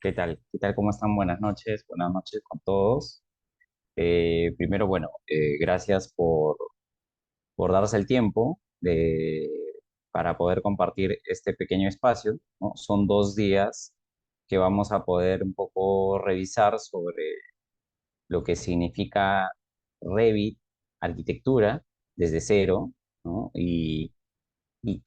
¿Qué tal? ¿Qué tal? ¿Cómo están? Buenas noches con todos. Primero, bueno, gracias por darse el tiempo para poder compartir este pequeño espacio, ¿no? Son 2 días que vamos a poder un poco revisar sobre lo que significa Revit, arquitectura desde cero, ¿no? Y en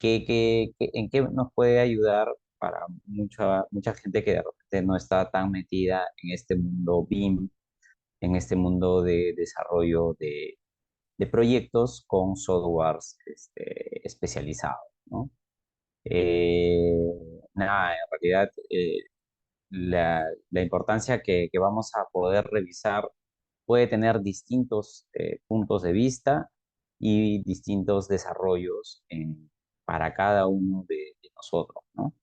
qué nos puede ayudar para mucha gente que de repente no está tan metida en este mundo BIM, en este mundo de desarrollo de proyectos con softwares especializados, ¿no? Eh, Nada, en realidad la importancia que vamos a poder revisar puede tener distintos puntos de vista y distintos desarrollos para cada uno de nosotros, ¿no?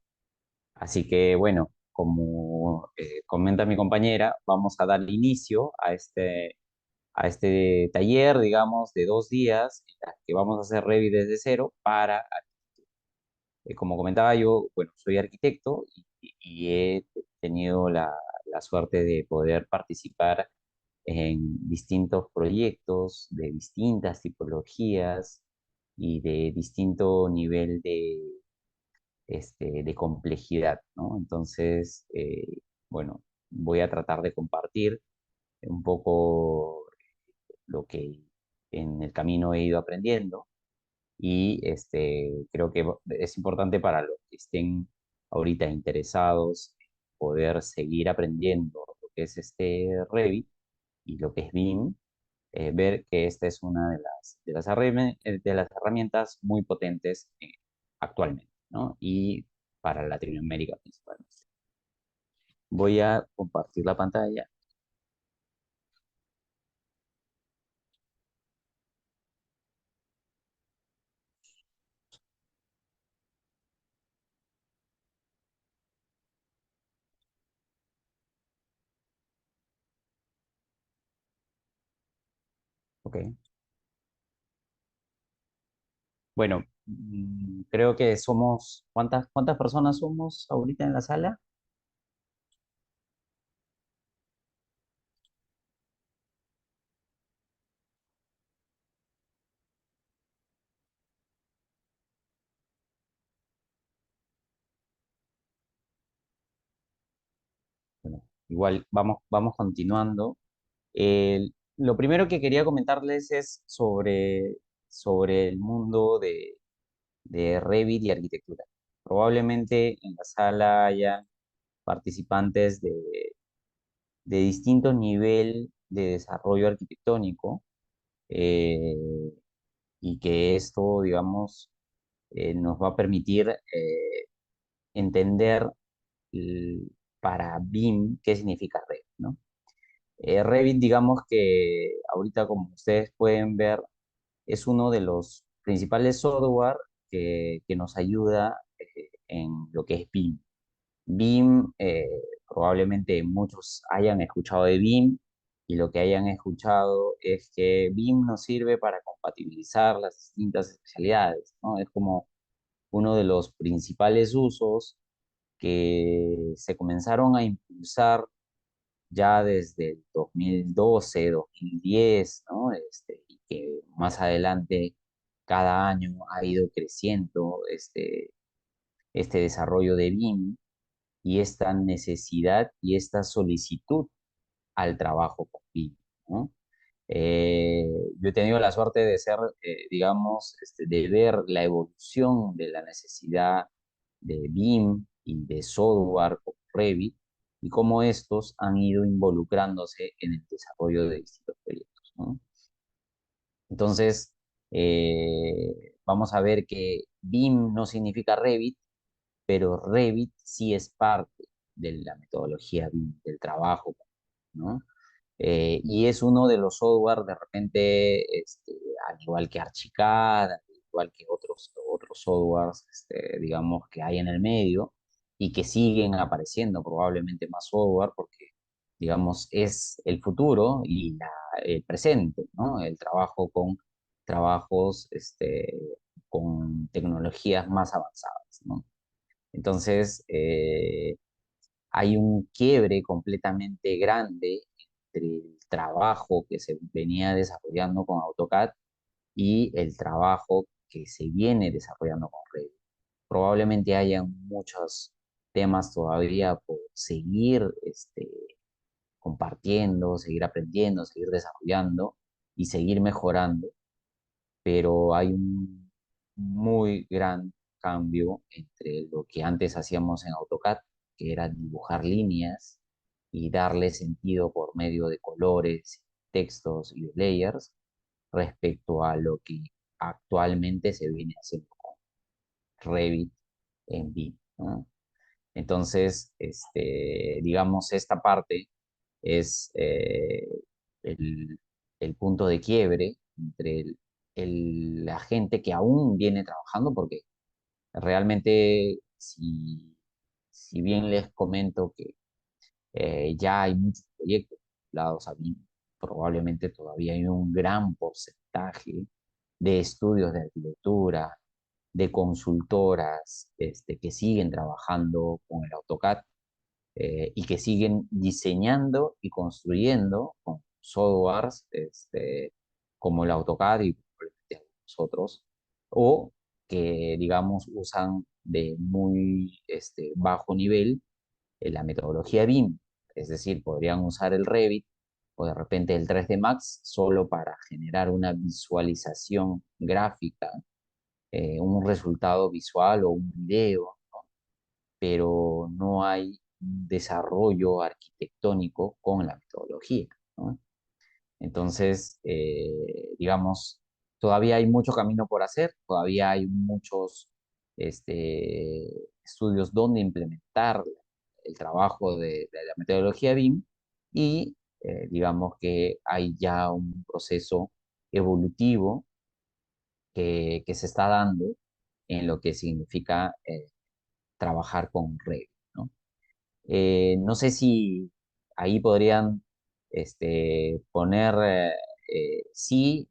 Así que, bueno, como comenta mi compañera, vamos a dar inicio a este taller, digamos, de 2 días, en las que vamos a hacer Revit desde cero como comentaba yo, bueno, soy arquitecto y he tenido la suerte de poder participar en distintos proyectos de distintas tipologías y de distinto nivel de complejidad, ¿no? Entonces, bueno, voy a tratar de compartir un poco lo que en el camino he ido aprendiendo y creo que es importante para los que estén ahorita interesados en poder seguir aprendiendo lo que es este Revit y lo que es BIM, ver que esta es una de las herramientas muy potentes actualmente, ¿no? Y para Latinoamérica principalmente. Voy a compartir la pantalla. Ok. Bueno, creo que somos, ¿cuántas personas somos ahorita en la sala? Bueno, igual vamos continuando. Lo primero que quería comentarles es sobre el mundo de Revit y arquitectura. Probablemente en la sala haya participantes de distinto nivel de desarrollo arquitectónico, eh, y que esto, digamos, nos va a permitir entender l- para BIM qué significa Revit, ¿no? Revit, digamos que ahorita, como ustedes pueden ver, es uno de los principales software que nos ayuda en lo que es BIM. BIM, probablemente muchos hayan escuchado de BIM y lo que hayan escuchado es que BIM nos sirve para compatibilizar las distintas especialidades, ¿no? Es como uno de los principales usos que se comenzaron a impulsar ya desde el 2012, 2010, ¿no? Y que más adelante cada año ha ido creciendo este desarrollo de BIM y esta necesidad y esta solicitud al trabajo con BIM, ¿no? Eh, yo he tenido la suerte de ser, digamos, de ver la evolución de la necesidad de BIM y de software como Revit y cómo estos han ido involucrándose en el desarrollo de distintos proyectos, ¿no? Entonces, vamos a ver que BIM no significa Revit, pero Revit sí es parte de la metodología BIM, del trabajo, ¿no? Y es uno de los software de repente, al igual que Archicad, al igual que otros softwares, digamos, que hay en el medio y que siguen apareciendo probablemente más software porque, digamos, es el futuro y el presente, ¿no? El trabajo con trabajos, con tecnologías más avanzadas, ¿no? Entonces, hay un quiebre completamente grande entre el trabajo que se venía desarrollando con AutoCAD y el trabajo que se viene desarrollando con Revit. Probablemente haya muchos temas todavía por seguir compartiendo, seguir aprendiendo, seguir desarrollando y seguir mejorando, pero hay un muy gran cambio entre lo que antes hacíamos en AutoCAD, que era dibujar líneas y darle sentido por medio de colores, textos y de layers, respecto a lo que actualmente se viene haciendo con Revit en BIM, ¿no? Entonces, digamos, esta parte es el, el punto de quiebre entre la gente que aún viene trabajando, porque realmente, si bien les comento que ya hay muchos proyectos vinculados a BIM, probablemente todavía hay un gran porcentaje de estudios de arquitectura, de consultoras que siguen trabajando con el AutoCAD y que siguen diseñando y construyendo con softwares como el AutoCAD y probablemente algunos otros, o que, digamos, usan de muy bajo nivel la metodología BIM, es decir, podrían usar el Revit o de repente el 3D Max solo para generar una visualización gráfica, un resultado visual o un video, pero no hay un desarrollo arquitectónico con la metodología, ¿no? Entonces, digamos, todavía hay mucho camino por hacer, todavía hay muchos estudios donde implementar el trabajo de la metodología BIM y digamos que hay ya un proceso evolutivo que se está dando en lo que significa trabajar con Revit, ¿no? No sé si ahí podrían poner si,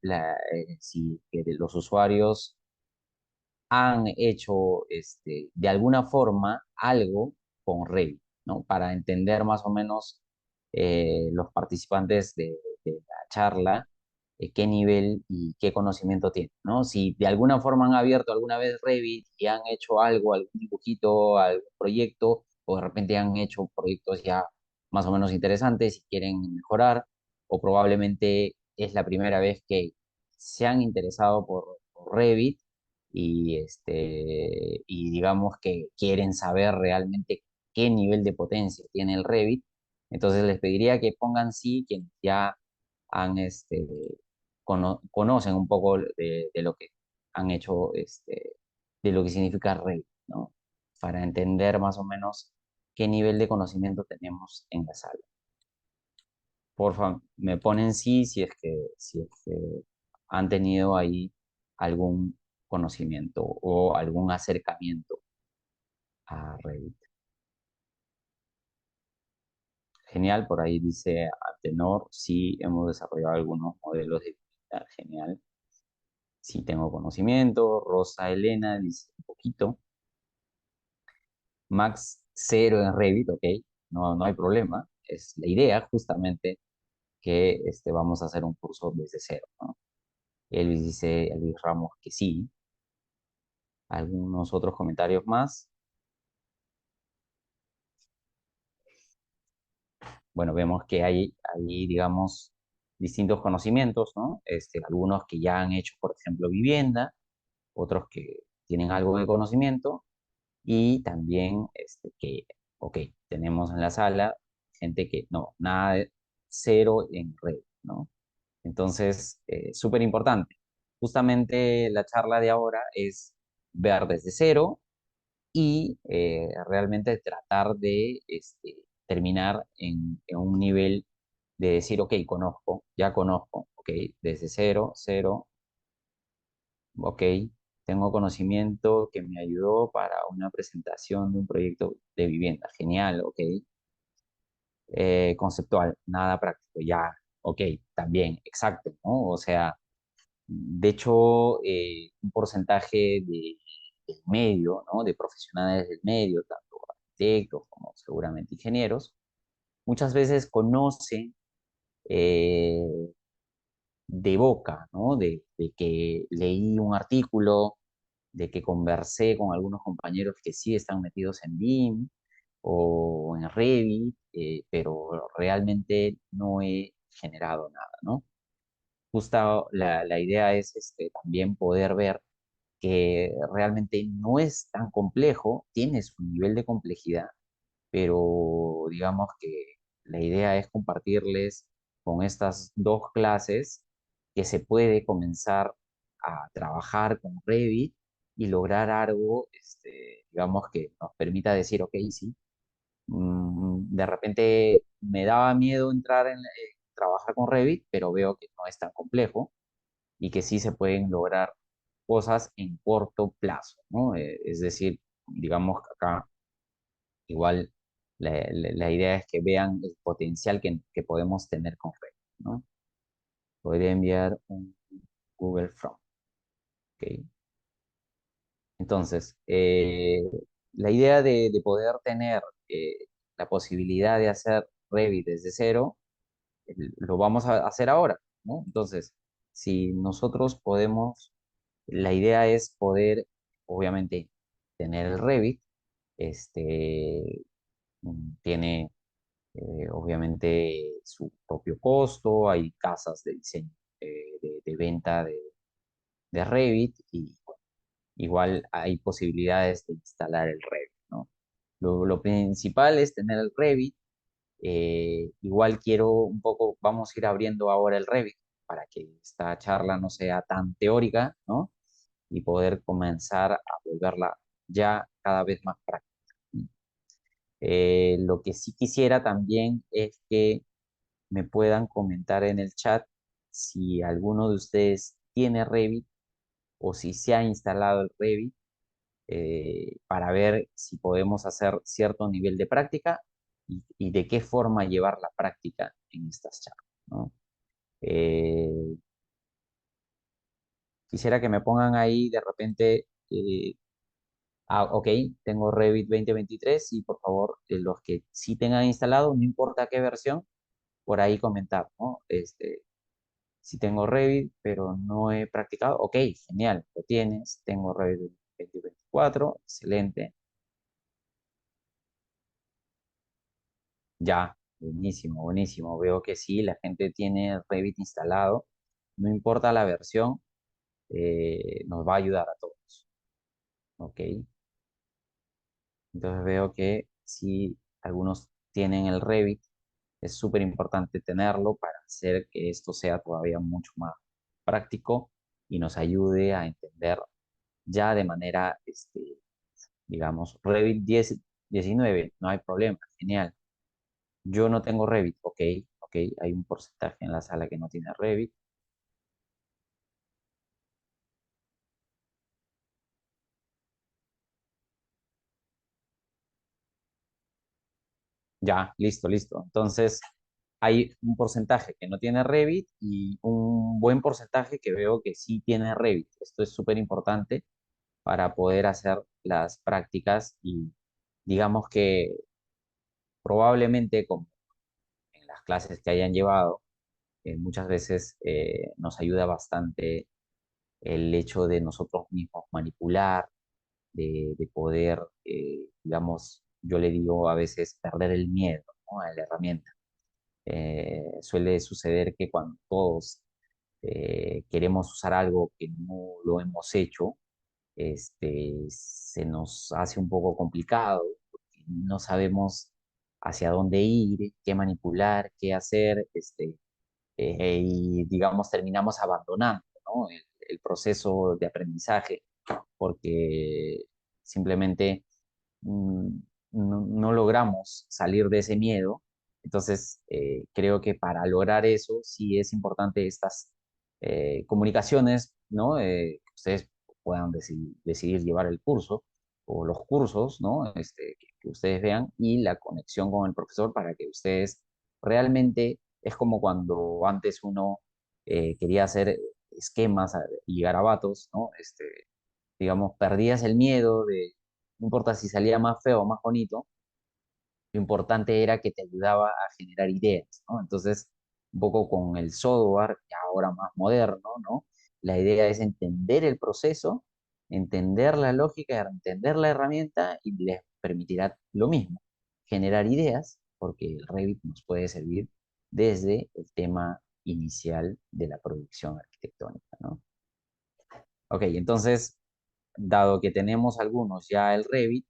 si que los usuarios han hecho de alguna forma algo con Revit, ¿no? Para entender más o menos los participantes de la charla, qué nivel y qué conocimiento tienen, ¿no? Si de alguna forma han abierto alguna vez Revit y han hecho algo, algún dibujito, algún proyecto, o de repente han hecho proyectos ya más o menos interesantes y quieren mejorar, o probablemente es la primera vez que se han interesado por Revit y digamos que quieren saber realmente qué nivel de potencia tiene el Revit. Entonces les pediría que pongan sí quienes ya han, conocen un poco de lo que han hecho, de lo que significa Revit, ¿no? Para entender más o menos qué nivel de conocimiento tenemos en la sala. Porfa, me ponen sí si es que han tenido ahí algún conocimiento o algún acercamiento a Revit. Genial, por ahí dice Atenor, sí hemos desarrollado algunos modelos de vida. Genial, sí tengo conocimiento. Rosa Elena dice un poquito. Max cero en Revit, ok, no, no hay problema. Es la idea justamente que vamos a hacer un curso desde cero, ¿no? Elvis dice, Elvis Ramos, que sí. Algunos otros comentarios más. Bueno, vemos que hay, digamos, distintos conocimientos, ¿no? Algunos que ya han hecho, por ejemplo, vivienda, otros que tienen algo de conocimiento y también que, ok, tenemos en la sala gente que no, nada de cero en red, ¿no? Entonces, súper importante. Justamente la charla de ahora es ver desde cero y realmente tratar de terminar en un nivel de decir, ok, conozco, ya conozco, ok, desde cero, cero, ok, tengo conocimiento que me ayudó para una presentación de un proyecto de vivienda, genial, ok, conceptual, nada práctico, ya, ok, también, exacto, ¿no? O sea, de hecho, un porcentaje del medio, ¿no? De profesionales del medio, tanto arquitectos, como seguramente ingenieros, muchas veces conocen eh, de boca, ¿no? De que leí un artículo, de que conversé con algunos compañeros que sí están metidos en BIM o en Revit, pero realmente no he generado nada, ¿no? Justo la idea es también poder ver que realmente no es tan complejo, tiene su nivel de complejidad, pero digamos que la idea es compartirles con estas dos clases que se puede comenzar a trabajar con Revit y lograr algo, digamos, que nos permita decir, ok, sí, de repente me daba miedo entrar en trabajar con Revit, pero veo que no es tan complejo y que sí se pueden lograr cosas en corto plazo, ¿no? Es decir, digamos que acá igual la idea es que vean el potencial que podemos tener con Revit, ¿no? Podría enviar un Google From, ¿ok? Entonces, la idea de poder tener la posibilidad de hacer Revit desde cero, lo vamos a hacer ahora, ¿no? Entonces, si nosotros podemos, la idea es poder, obviamente, tener el Revit, este, tiene obviamente su propio costo, hay casas de diseño, de venta de Revit y bueno, igual hay posibilidades de instalar el Revit, ¿no? Lo principal es tener el Revit. Igual quiero un poco, vamos a ir abriendo ahora el Revit para que esta charla no sea tan teórica, ¿no? Y poder comenzar a volverla ya cada vez más práctica. Lo que sí quisiera también es que me puedan comentar en el chat si alguno de ustedes tiene Revit o si se ha instalado el Revit, para ver si podemos hacer cierto nivel de práctica y de qué forma llevar la práctica en estas charlas, ¿no? Eh, Quisiera que me pongan ahí de repente, ok, tengo Revit 2023 y por favor, los que sí tengan instalado, no importa qué versión, por ahí comentar, ¿no? Si tengo Revit, pero no he practicado, ok, genial, lo tienes, tengo Revit 2024, excelente, ya, buenísimo, buenísimo. Veo que sí, la gente tiene Revit instalado, no importa la versión, nos va a ayudar a todos, ok. Entonces veo que si algunos tienen el Revit, es súper importante tenerlo para hacer que esto sea todavía mucho más práctico y nos ayude a entender ya de manera, digamos, Revit 10, 19, no hay problema, genial. Yo no tengo Revit, ok, ok, hay un porcentaje en la sala que no tiene Revit. Ya, listo, listo. Entonces, hay un porcentaje que no tiene Revit y un buen porcentaje que veo que sí tiene Revit. Esto es súper importante para poder hacer las prácticas y digamos que probablemente como en las clases que hayan llevado, muchas veces nos ayuda bastante el hecho de nosotros mismos manipular, de poder, digamos, yo le digo a veces perder el miedo, ¿no? A la herramienta. Suele suceder que cuando todos queremos usar algo que no lo hemos hecho, se nos hace un poco complicado, porque no sabemos hacia dónde ir, qué manipular, qué hacer, y digamos terminamos abandonando, ¿no? El proceso de aprendizaje porque simplemente mm, no logramos salir de ese miedo. Entonces, creo que para lograr eso sí es importante estas comunicaciones, ¿no? Que ustedes puedan decidir llevar el curso o los cursos, ¿no? Que ustedes vean y la conexión con el profesor para que ustedes realmente es como cuando antes uno quería hacer esquemas y garabatos, ¿no? Digamos, perdías el miedo de, no importa si salía más feo o más bonito, lo importante era que te ayudaba a generar ideas, ¿no? Entonces, un poco con el software, ya ahora más moderno, ¿no? La idea es entender el proceso, entender la lógica, entender la herramienta y les permitirá lo mismo, generar ideas, porque el Revit nos puede servir desde el tema inicial de la proyección arquitectónica, ¿no? Ok, entonces, dado que tenemos algunos ya el Revit,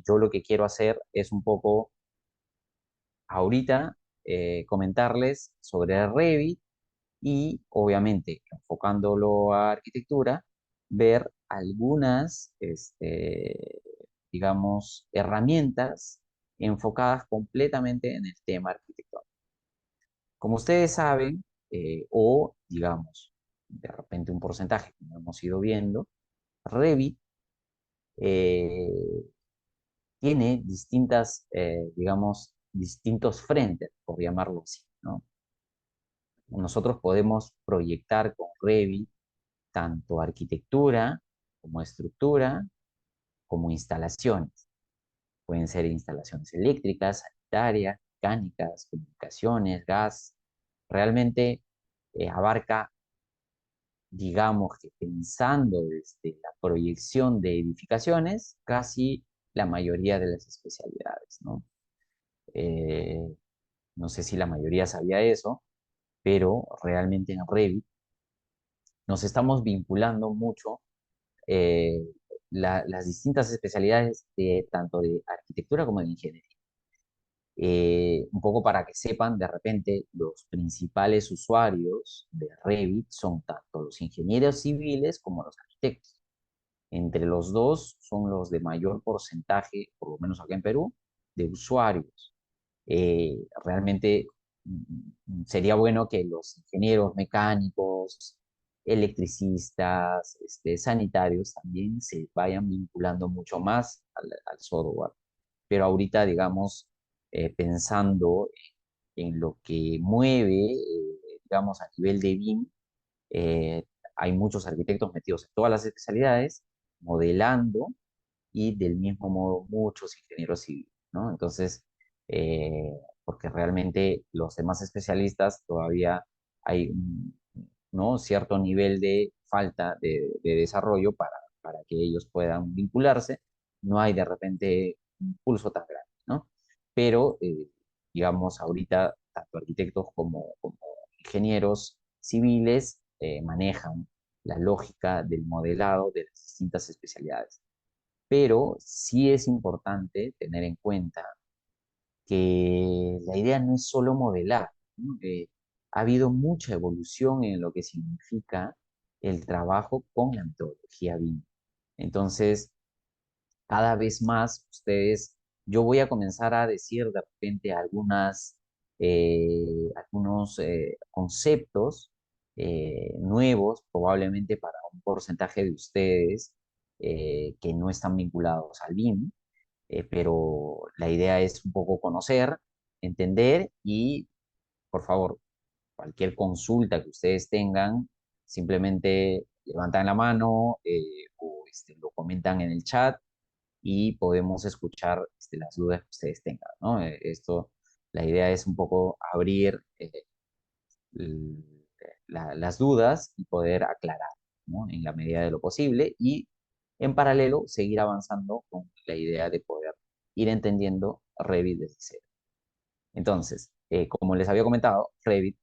yo lo que quiero hacer es un poco ahorita comentarles sobre el Revit y obviamente enfocándolo a arquitectura, ver algunas, digamos, herramientas enfocadas completamente en el tema arquitectónico. Como ustedes saben, o digamos, de repente un porcentaje que no hemos ido viendo, Revit eh, tiene distintas, digamos, distintos frentes, por llamarlo así, ¿no? Nosotros podemos proyectar con Revit tanto arquitectura como estructura, como instalaciones. Pueden ser instalaciones eléctricas, sanitarias, mecánicas, comunicaciones, gas. Realmente abarca, digamos que pensando desde la proyección de edificaciones, casi la mayoría de las especialidades, ¿no? Eh, no sé si la mayoría sabía eso, pero realmente en Revit nos estamos vinculando mucho eh, las distintas especialidades de tanto de arquitectura como de ingeniería. Un poco para que sepan, de repente, los principales usuarios de Revit son tanto los ingenieros civiles como los arquitectos. Entre los dos son los de mayor porcentaje, por lo menos acá en Perú, de usuarios. Realmente sería bueno que los ingenieros mecánicos, electricistas, sanitarios también se vayan vinculando mucho más al software. Pero ahorita, digamos, pensando en lo que mueve, digamos, a nivel de BIM, eh, hay muchos arquitectos metidos en todas las especialidades, modelando y del mismo modo muchos ingenieros civiles, ¿no? Entonces, porque realmente los demás especialistas todavía hay un, ¿no? cierto nivel de falta de desarrollo para que ellos puedan vincularse, no hay de repente un pulso tan grande, ¿no? Pero, digamos, ahorita tanto arquitectos como ingenieros civiles manejan la lógica del modelado de las distintas especialidades, pero sí es importante tener en cuenta que la idea no es solo modelar, ¿no? Ha habido mucha evolución en lo que significa el trabajo con la metodología BIM. Entonces, cada vez más ustedes, yo voy a comenzar a decir de repente algunos conceptos nuevos, probablemente para un porcentaje de ustedes que no están vinculados al BIM, pero la idea es un poco conocer, entender y, por favor, cualquier consulta que ustedes tengan, simplemente levantan la mano o lo comentan en el chat y podemos escuchar las dudas que ustedes tengan, ¿no? La idea es un poco abrir l- las dudas y poder aclarar, ¿no? En la medida de lo posible y en paralelo seguir avanzando con la idea de poder ir entendiendo Revit desde cero. Entonces, como les había comentado, Revit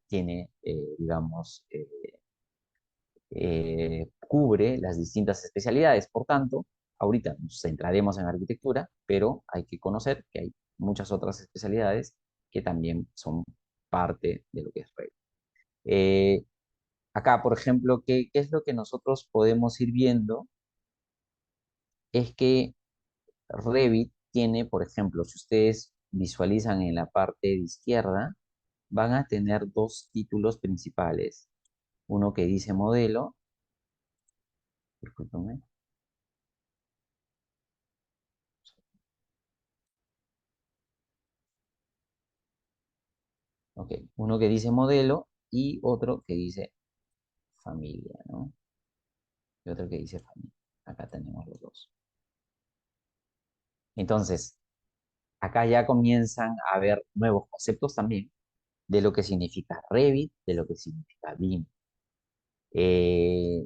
tiene, digamos, cubre las distintas especialidades. Por tanto, ahorita nos centraremos en arquitectura, pero hay que conocer que hay muchas otras especialidades que también son parte de lo que es Revit. Eh, Acá, por ejemplo, ¿qué es lo que nosotros podemos ir viendo? Es que Revit tiene, por ejemplo, si ustedes visualizan en la parte de izquierda, van a tener dos títulos principales. Uno que dice modelo, discúlpenme, ok, uno que dice modelo y otro que dice familia, ¿no? Y otro que dice familia. Acá tenemos los dos. Entonces, acá ya comienzan a haber nuevos conceptos también de lo que significa Revit, de lo que significa BIM. Eh,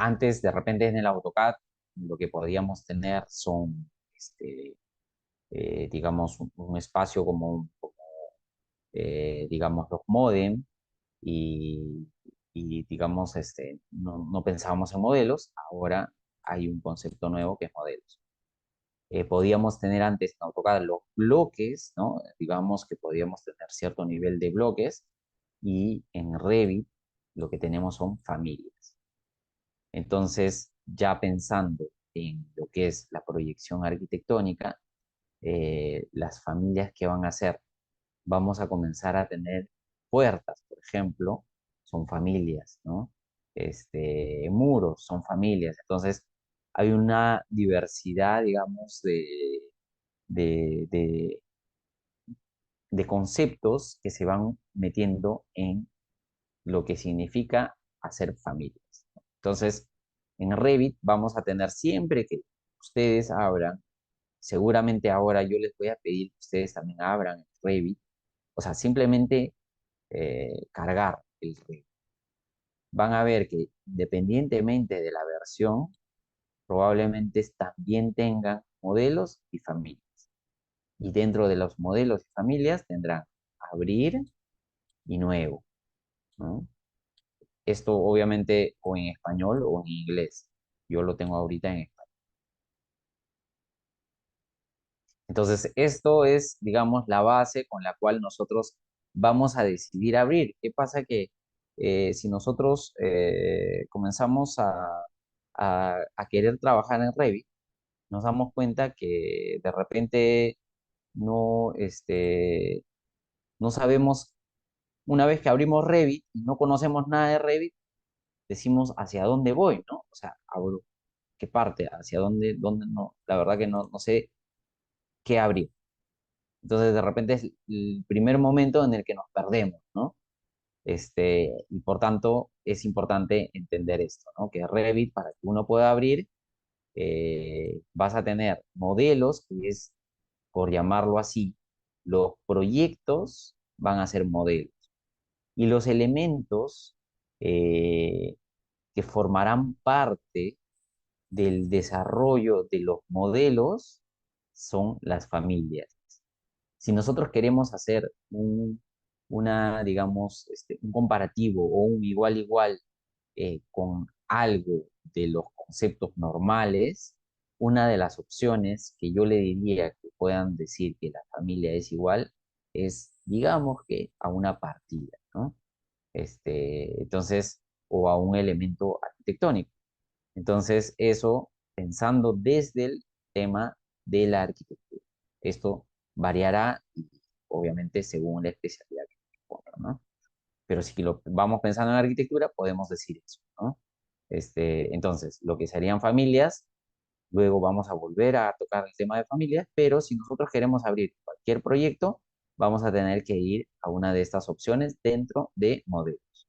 Antes, de repente, en el AutoCAD, lo que podíamos tener son, digamos, un espacio digamos, los modem y, digamos, no pensábamos en modelos. Ahora hay un concepto nuevo que es modelos. Podíamos tener antes en AutoCAD los bloques, ¿no? Digamos que podíamos tener cierto nivel de bloques, y en Revit lo que tenemos son familias. Entonces, ya pensando en lo que es la proyección arquitectónica, las familias que van a ser, vamos a comenzar a tener puertas, por ejemplo, son familias, ¿no? Muros son familias. Entonces, hay una diversidad, digamos, de, de, de conceptos que se van metiendo en lo que significa hacer familias. Entonces, en Revit vamos a tener siempre que ustedes abran, seguramente ahora yo les voy a pedir que ustedes también abran Revit, o sea, simplemente cargar el Revit. Van a ver que independientemente de la versión, probablemente también tengan modelos y familias. Y dentro de los modelos y familias tendrán abrir y nuevo, ¿no? Esto obviamente o en español o en inglés. Yo lo tengo ahorita en español. Entonces, esto es, digamos, la base con la cual nosotros vamos a decidir abrir. ¿Qué pasa? Que si nosotros comenzamos a querer trabajar en Revit, nos damos cuenta que de repente no, no sabemos, una vez que abrimos Revit y no conocemos nada de Revit, decimos hacia dónde voy, ¿no? O sea, abro qué parte, hacia dónde no, la verdad que no sé qué abrir. Entonces, de repente es el primer momento en el que nos perdemos, ¿no? Y por tanto, es importante entender esto, ¿no? Que Revit, para que uno pueda abrir, vas a tener modelos, que es, por llamarlo así, los proyectos van a ser modelos. Y los elementos que formarán parte del desarrollo de los modelos son las familias. Si nosotros queremos hacer digamos, un comparativo o un igual con algo de los conceptos normales, una de las opciones que yo le diría que puedan decir que la familia es igual es, digamos, que a una partida, ¿no? Entonces, o a un elemento arquitectónico. Entonces, eso pensando desde el tema de la arquitectura. Esto variará, y obviamente, según la especialidad que ponga, ¿no? Pero si lo vamos pensando en arquitectura, podemos decir eso, ¿no? Entonces, lo que serían familias, luego vamos a volver a tocar el tema de familias, pero si nosotros queremos abrir cualquier proyecto, vamos a tener que ir a una de estas opciones dentro de modelos.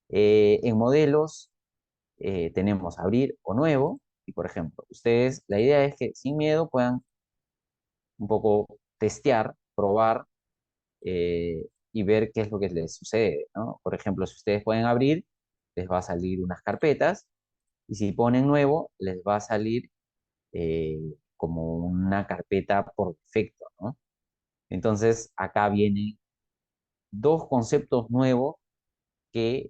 En modelos tenemos abrir o nuevo, y por ejemplo, ustedes, la idea es que sin miedo puedan un poco testear, probar, y ver qué es lo que les sucede, ¿no? Por ejemplo, si ustedes pueden abrir, les va a salir unas carpetas, y si ponen nuevo, les va a salir eh, como una carpeta por defecto, ¿no? Entonces, acá vienen dos conceptos nuevos que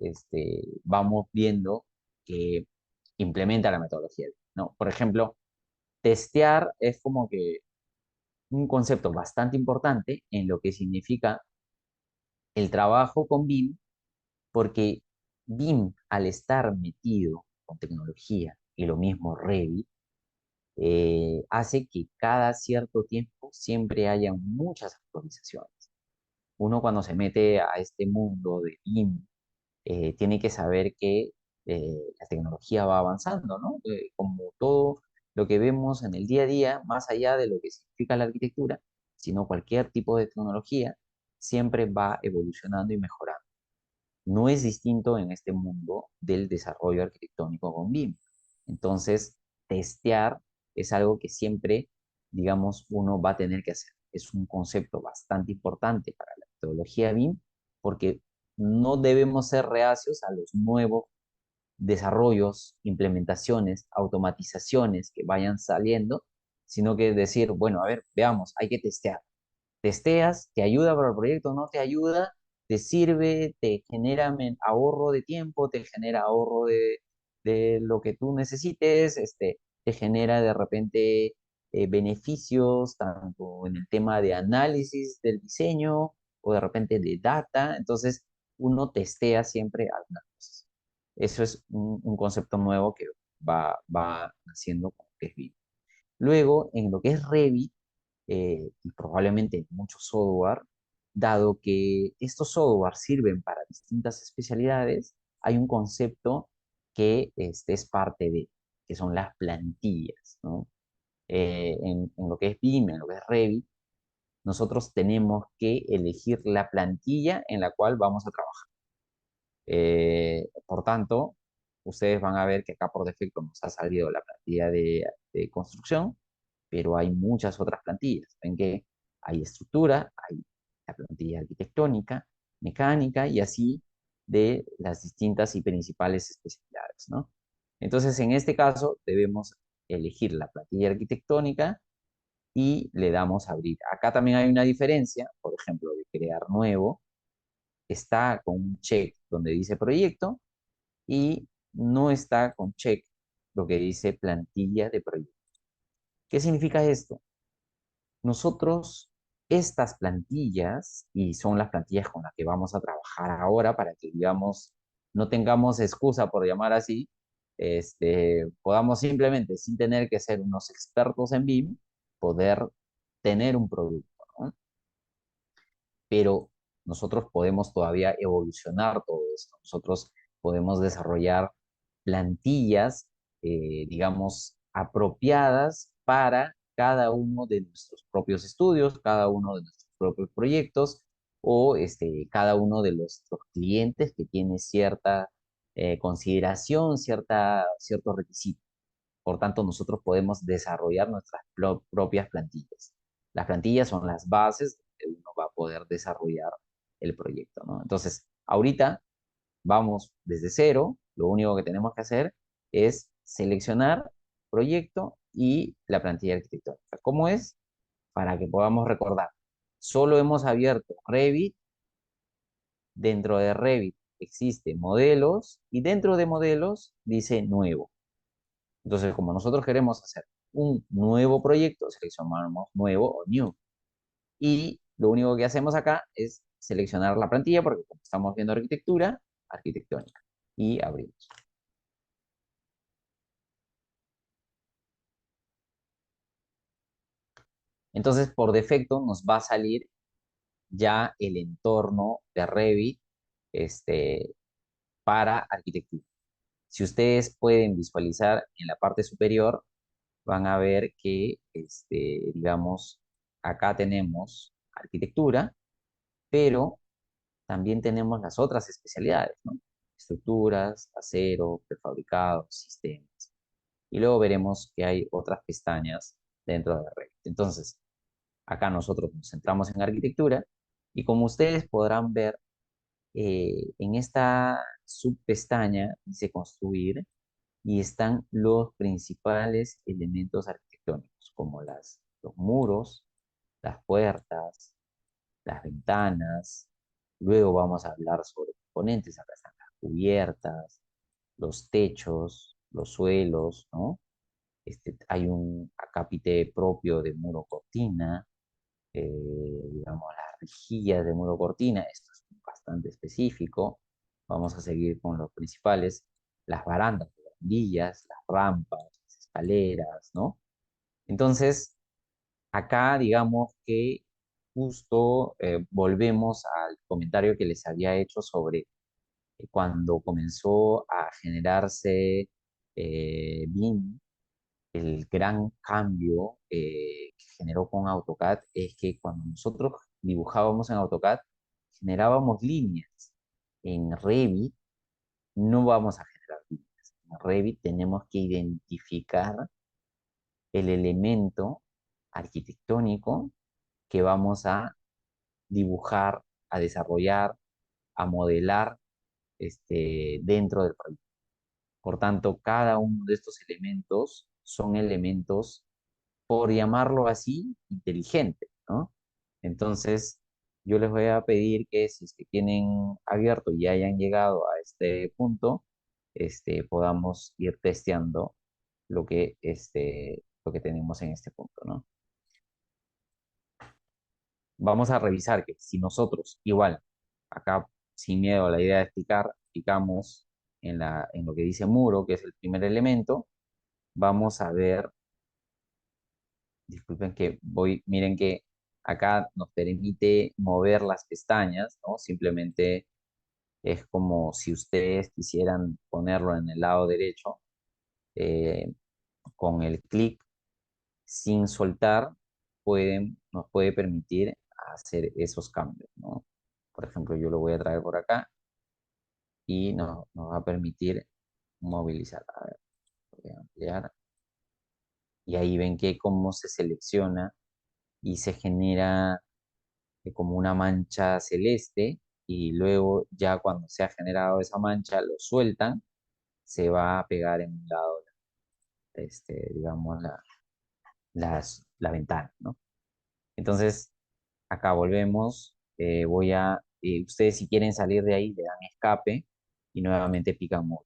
vamos viendo que implementa la metodología, ¿no? Por ejemplo, testear es como que un concepto bastante importante en lo que significa el trabajo con BIM, porque BIM, al estar metido con tecnología, y lo mismo Revit, hace que cada cierto tiempo siempre haya muchas actualizaciones. Uno, cuando se mete a este mundo de BIM, tiene que saber que la tecnología va avanzando, ¿no? Como todo lo que vemos en el día a día, más allá de lo que significa la arquitectura, sino cualquier tipo de tecnología, siempre va evolucionando y mejorando. No es distinto en este mundo del desarrollo arquitectónico con BIM. Entonces, testear es algo que siempre, digamos, uno va a tener que hacer. es un concepto bastante importante para la metodología BIM porque no debemos ser reacios a los nuevos desarrollos, implementaciones, automatizaciones que vayan saliendo, sino que decir, bueno, a ver, veamos, hay que testear. Testeas, te ayuda para el proyecto, no te ayuda, te sirve, te genera ahorro de tiempo, te genera ahorro de lo que tú necesites, te genera de repente beneficios tanto en el tema de análisis del diseño o de repente de data. Entonces, uno testea siempre algunas cosas. Eso es un concepto nuevo que va haciendo con que es BIM. Luego, en lo que es Revit, y probablemente mucho software, dado que estos software sirven para distintas especialidades, hay un concepto que es parte de, que son las plantillas, ¿no? En lo que es BIM, en lo que es Revit, nosotros tenemos que elegir la plantilla en la cual vamos a trabajar. Por tanto, ustedes van a ver que acá por defecto nos ha salido la plantilla de construcción, pero hay muchas otras plantillas. Ven que hay estructura, hay la plantilla arquitectónica, mecánica y así de las distintas y principales especialidades, ¿no? Entonces, en este caso, debemos elegir la plantilla arquitectónica y le damos a abrir. Acá también hay una diferencia, por ejemplo, de crear nuevo, está con un check donde dice proyecto y no está con check lo que dice plantilla de proyecto. ¿Qué significa esto? Nosotros, estas plantillas, y son las plantillas con las que vamos a trabajar ahora para que, digamos, no tengamos excusa por llamar así, podamos simplemente, sin tener que ser unos expertos en BIM, poder tener un producto, ¿no? Pero nosotros podemos todavía evolucionar todo esto. Nosotros podemos desarrollar plantillas, digamos, apropiadas para cada uno de nuestros propios estudios, cada uno de nuestros propios proyectos o cada uno de nuestros clientes que tiene cierta consideración, ciertos requisitos. Por tanto, nosotros podemos desarrollar nuestras propias plantillas. Las plantillas son las bases que uno va a poder desarrollar el proyecto, ¿no? Entonces, ahorita vamos desde cero, lo único que tenemos que hacer es seleccionar proyecto y la plantilla arquitectónica. ¿Cómo es? Para que podamos recordar. Solo hemos abierto Revit, dentro de Revit existe modelos y dentro de modelos dice nuevo. Entonces, como nosotros queremos hacer un nuevo proyecto, seleccionamos nuevo o new. Y lo único que hacemos acá es seleccionar la plantilla, porque como estamos viendo arquitectura, arquitectónica. Y abrimos. Entonces, por defecto, nos va a salir ya el entorno de Revit este, para arquitectura. Si ustedes pueden visualizar en la parte superior, van a ver que, digamos, acá tenemos arquitectura, pero también tenemos las otras especialidades, ¿no? Estructuras, acero, prefabricados, sistemas. Y luego veremos que hay otras pestañas dentro de Revit. Entonces, acá nosotros nos centramos en arquitectura y como ustedes podrán ver, en esta subpestaña dice construir y están los principales elementos arquitectónicos, como los muros, las puertas, las ventanas. Luego vamos a hablar sobre componentes, acá están las cubiertas, los techos, los suelos, ¿no? Hay un acápite propio de muro cortina, digamos, las rejillas de muro cortina, esto es bastante específico. Vamos a seguir con los principales, las barandas, las barandillas, las rampas, las escaleras, ¿no? Entonces, acá digamos que justo volvemos al comentario que les había hecho sobre cuando comenzó a generarse BIM, el gran cambio que generó con AutoCAD es que cuando nosotros dibujábamos en AutoCAD, generábamos líneas. En Revit no vamos a generar líneas. En Revit tenemos que identificar el elemento arquitectónico que vamos a dibujar, a desarrollar, a modelar dentro del proyecto. Por tanto, cada uno de estos elementos son elementos, por llamarlo así, inteligentes, ¿no? Entonces, yo les voy a pedir que si es que tienen abierto y hayan llegado a este punto, podamos ir testeando lo que tenemos en este punto, ¿no? Vamos a revisar que si nosotros, igual, acá sin miedo a la idea de explicar, picamos en lo que dice muro, que es el primer elemento, vamos a ver, disculpen que miren que acá nos permite mover las pestañas, ¿no? Simplemente es como si ustedes quisieran ponerlo en el lado derecho, eh, con el clic sin soltar, nos puede permitir hacer esos cambios, ¿no? Por ejemplo, yo lo voy a traer por acá y nos va a permitir movilizar. A ver, voy a ampliar. Y ahí ven que cómo se selecciona y se genera como una mancha celeste y luego ya cuando se ha generado esa mancha lo sueltan, se va a pegar en un lado, digamos, la ventana, ¿no? Entonces, acá volvemos, ustedes si quieren salir de ahí le dan escape y nuevamente pican muro.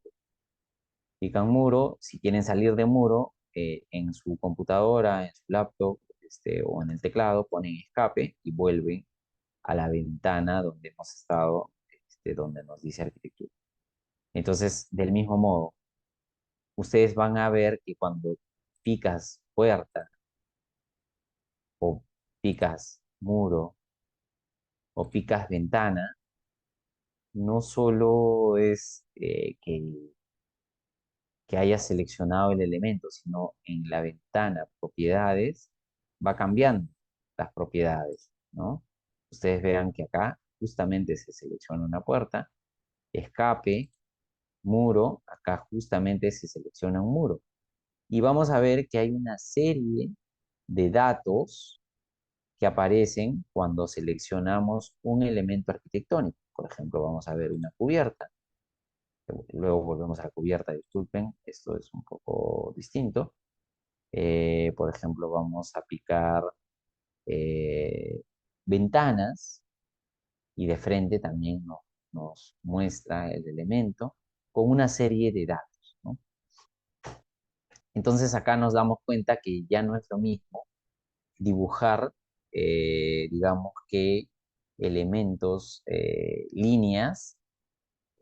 Pican muro, si quieren salir de muro, en su computadora, en su laptop, o en el teclado, ponen escape y vuelven a la ventana donde hemos estado, donde nos dice arquitectura. Entonces, del mismo modo, ustedes van a ver que cuando picas puerta o picas muro o picas ventana, no solo es que hayas seleccionado el elemento, sino en la ventana propiedades va cambiando las propiedades, ¿no? Ustedes vean que acá justamente se selecciona una puerta, escape, muro, acá justamente se selecciona un muro. Y vamos a ver que hay una serie de datos que aparecen cuando seleccionamos un elemento arquitectónico. Por ejemplo, vamos a ver una cubierta. Luego volvemos a la cubierta, disculpen, esto es un poco distinto. Por ejemplo, vamos a picar eh, ventanas y de frente también nos muestra el elemento con una serie de datos, ¿no? Entonces acá nos damos cuenta que ya no es lo mismo dibujar, digamos que elementos, líneas,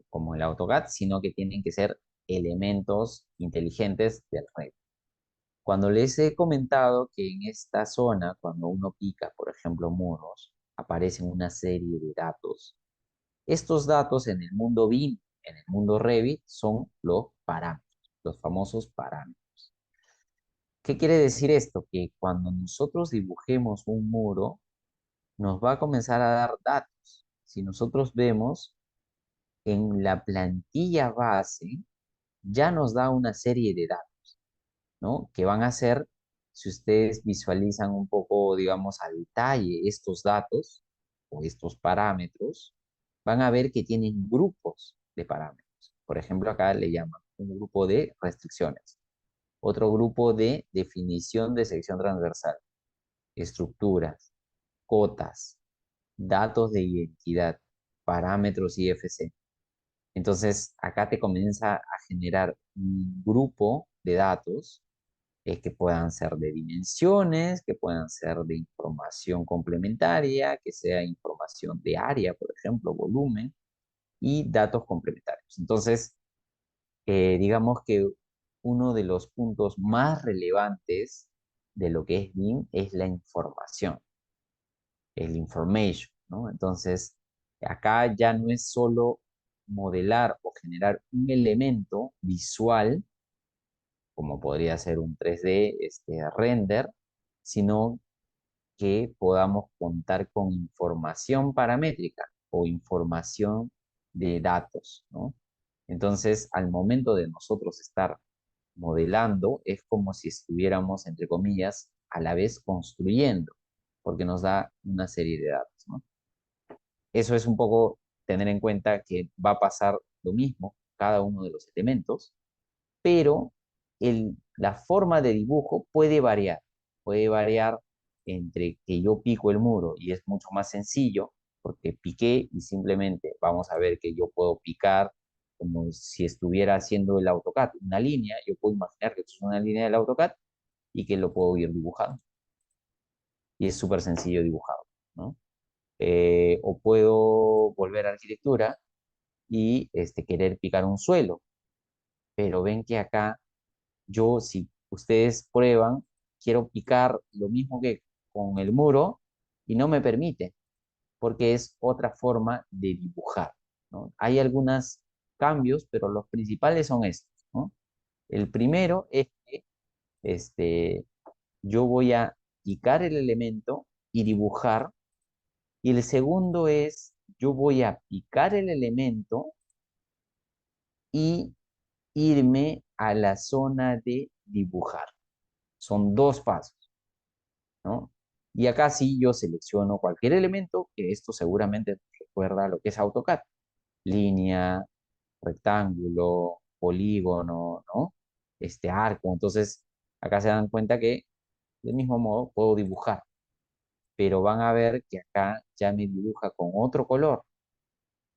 como el AutoCAD, sino que tienen que ser elementos inteligentes del Revit. Cuando les he comentado que en esta zona, cuando uno pica, por ejemplo, muros, aparecen una serie de datos. Estos datos en el mundo BIM, en el mundo Revit, son los parámetros, los famosos parámetros. ¿Qué quiere decir esto? Que cuando nosotros dibujemos un muro, nos va a comenzar a dar datos. Si nosotros vemos en la plantilla base, ya nos da una serie de datos, ¿no? Que van a ser, si ustedes visualizan un poco, digamos, a detalle estos datos o estos parámetros, van a ver que tienen grupos de parámetros. Por ejemplo, acá le llaman un grupo de restricciones, otro grupo de definición de sección transversal, estructuras, cotas, datos de identidad, parámetros IFC. Entonces, acá te comienza a generar un grupo de datos, que puedan ser de dimensiones, que puedan ser de información complementaria, que sea información de área, por ejemplo, volumen, y datos complementarios. Entonces, digamos que uno de los puntos más relevantes de lo que es BIM es la información, el information, ¿no? Entonces, acá ya no es solo modelar o generar un elemento visual, como podría ser un 3D render, sino que podamos contar con información paramétrica o información de datos, ¿no? Entonces, al momento de nosotros estar modelando, es como si estuviéramos, entre comillas, a la vez construyendo, porque nos da una serie de datos, ¿no? Eso es un poco tener en cuenta que va a pasar lo mismo cada uno de los elementos, pero la forma de dibujo puede variar entre que yo pico el muro y es mucho más sencillo, porque piqué y simplemente vamos a ver que yo puedo picar como si estuviera haciendo el AutoCAD, una línea, yo puedo imaginar que esto es una línea del AutoCAD y que lo puedo ir dibujando, y es súper sencillo dibujado, ¿no? O puedo volver a arquitectura y querer picar un suelo, pero ven que acá yo, si ustedes prueban, quiero picar lo mismo que con el muro y no me permite, porque es otra forma de dibujar, ¿no? Hay algunos cambios, pero los principales son estos, ¿no? El primero es que yo voy a picar el elemento y dibujar, y el segundo es yo voy a picar el elemento y irme a la zona de dibujar. Son dos pasos, ¿no? Y acá sí yo selecciono cualquier elemento, que esto seguramente recuerda lo que es AutoCAD: línea, rectángulo, polígono, ¿no? Este arco. Entonces, acá se dan cuenta que del mismo modo puedo dibujar, pero van a ver que acá ya me dibuja con otro color.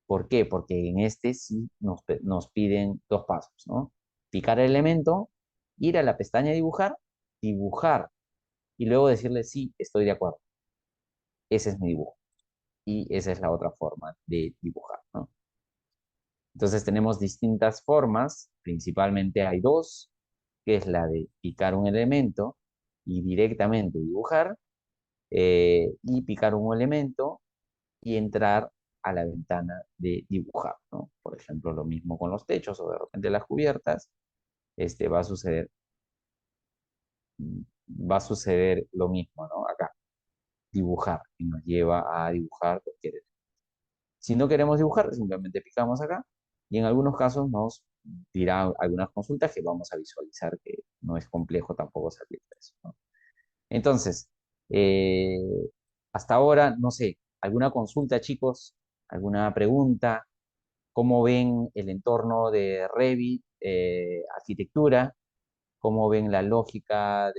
¿Por qué? Porque en este sí nos piden dos pasos, ¿no? Picar el elemento, ir a la pestaña dibujar, dibujar y luego decirle sí, estoy de acuerdo. Ese es mi dibujo. Y esa es la otra forma de dibujar, ¿no? Entonces tenemos distintas formas, principalmente hay dos, que es la de picar un elemento y directamente dibujar, y picar un elemento y entrar a la ventana de dibujar, ¿no? Por ejemplo, lo mismo con los techos o de repente las cubiertas, va a suceder, va a suceder lo mismo, ¿no? Acá, dibujar, y nos lleva a dibujar cualquier. Si no queremos dibujar, simplemente picamos acá y en algunos casos nos dirá algunas consultas que vamos a visualizar que no es complejo tampoco salir de eso, ¿no? Entonces, eh, hasta ahora, no sé, ¿alguna consulta, chicos? ¿Alguna pregunta? ¿Cómo ven el entorno de Revit, arquitectura? ¿Cómo ven la lógica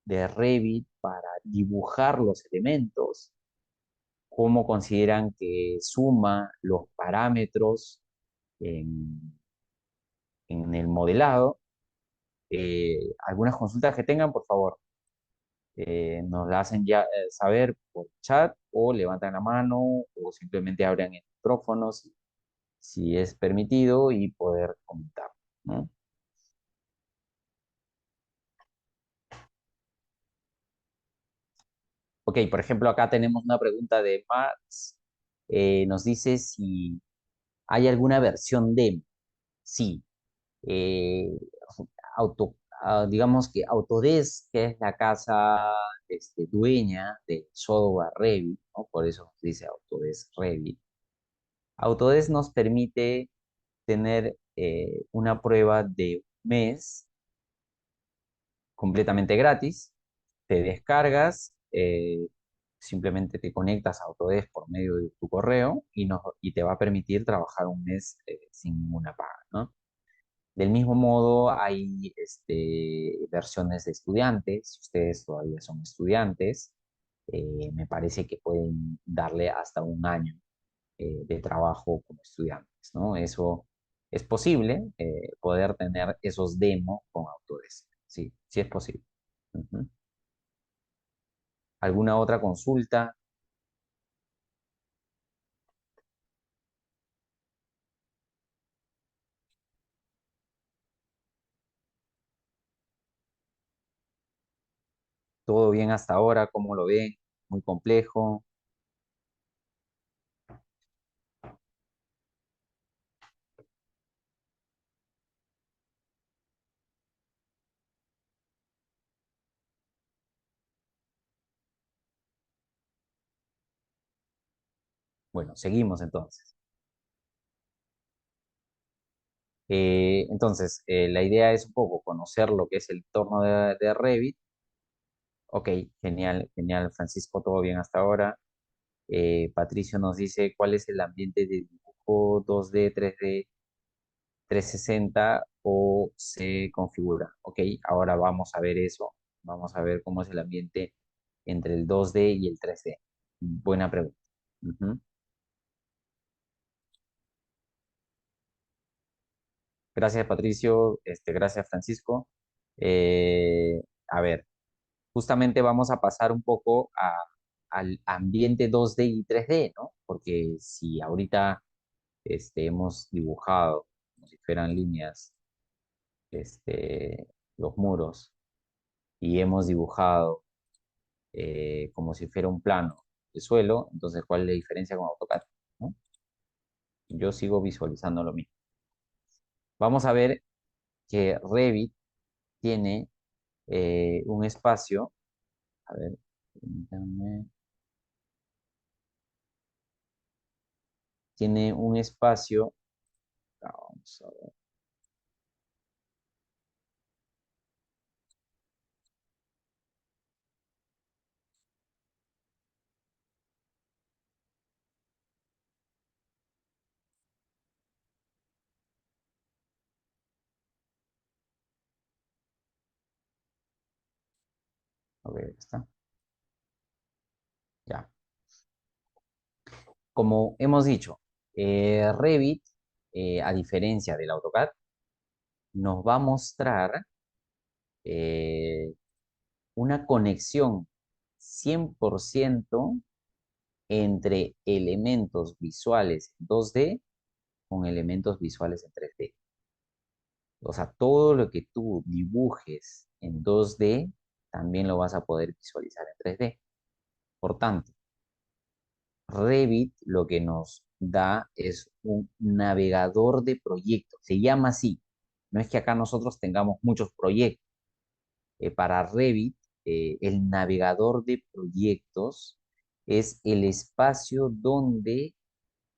de Revit para dibujar los elementos? ¿Cómo consideran que suma los parámetros en, en el modelado? Algunas consultas que tengan, por favor, nos la hacen ya saber por chat o levantan la mano o simplemente abren el micrófono si es permitido y poder comentar, ¿no? Ok, por ejemplo, acá tenemos una pregunta de Max. Nos dice si hay alguna versión demo. Sí. eh, digamos que Autodesk, que es la casa dueña de software Revit, ¿no? Por eso nos dice Autodesk Revit. Autodesk nos permite tener una prueba de un mes completamente gratis. Te descargas, simplemente te conectas a Autodesk por medio de tu correo y te va a permitir trabajar un mes sin ninguna paga, ¿no? Del mismo modo, hay versiones de estudiantes. Si ustedes todavía son estudiantes, me parece que pueden darle hasta un año de trabajo como estudiantes, ¿no? Eso es posible, poder tener esos demos con Autodesk. Sí, sí es posible. Ujú. ¿Alguna otra consulta? ¿Todo bien hasta ahora? ¿Cómo lo ven? ¿Muy complejo? Bueno, seguimos entonces. Entonces, la idea es un poco conocer lo que es el entorno de Revit. Ok, genial, genial, Francisco, todo bien hasta ahora. Patricio nos dice cuál es el ambiente de dibujo 2D, 3D, 360 o se configura. Ok, ahora vamos a ver eso. Vamos a ver cómo es el ambiente entre el 2D y el 3D. Buena pregunta. Ujú. Gracias, Patricio. Gracias, Francisco. A ver, justamente vamos a pasar un poco al ambiente 2D y 3D, ¿no? Porque si ahorita hemos dibujado como si fueran líneas los muros y hemos dibujado como si fuera un plano de suelo, entonces ¿cuál es la diferencia con AutoCAD? ¿No? Yo sigo visualizando lo mismo. Vamos a ver que Revit tiene un espacio, a ver, permítanme, tiene un espacio, vamos a ver, está, ya. Como hemos dicho, Revit, a diferencia del AutoCAD, nos va a mostrar eh, una conexión 100% entre elementos visuales en 2D con elementos visuales en 3D. O sea, todo lo que tú dibujes en 2D también lo vas a poder visualizar en 3D. Por tanto, Revit lo que nos da es un navegador de proyectos. Se llama así. No es que acá nosotros tengamos muchos proyectos. Para Revit, el navegador de proyectos es el espacio donde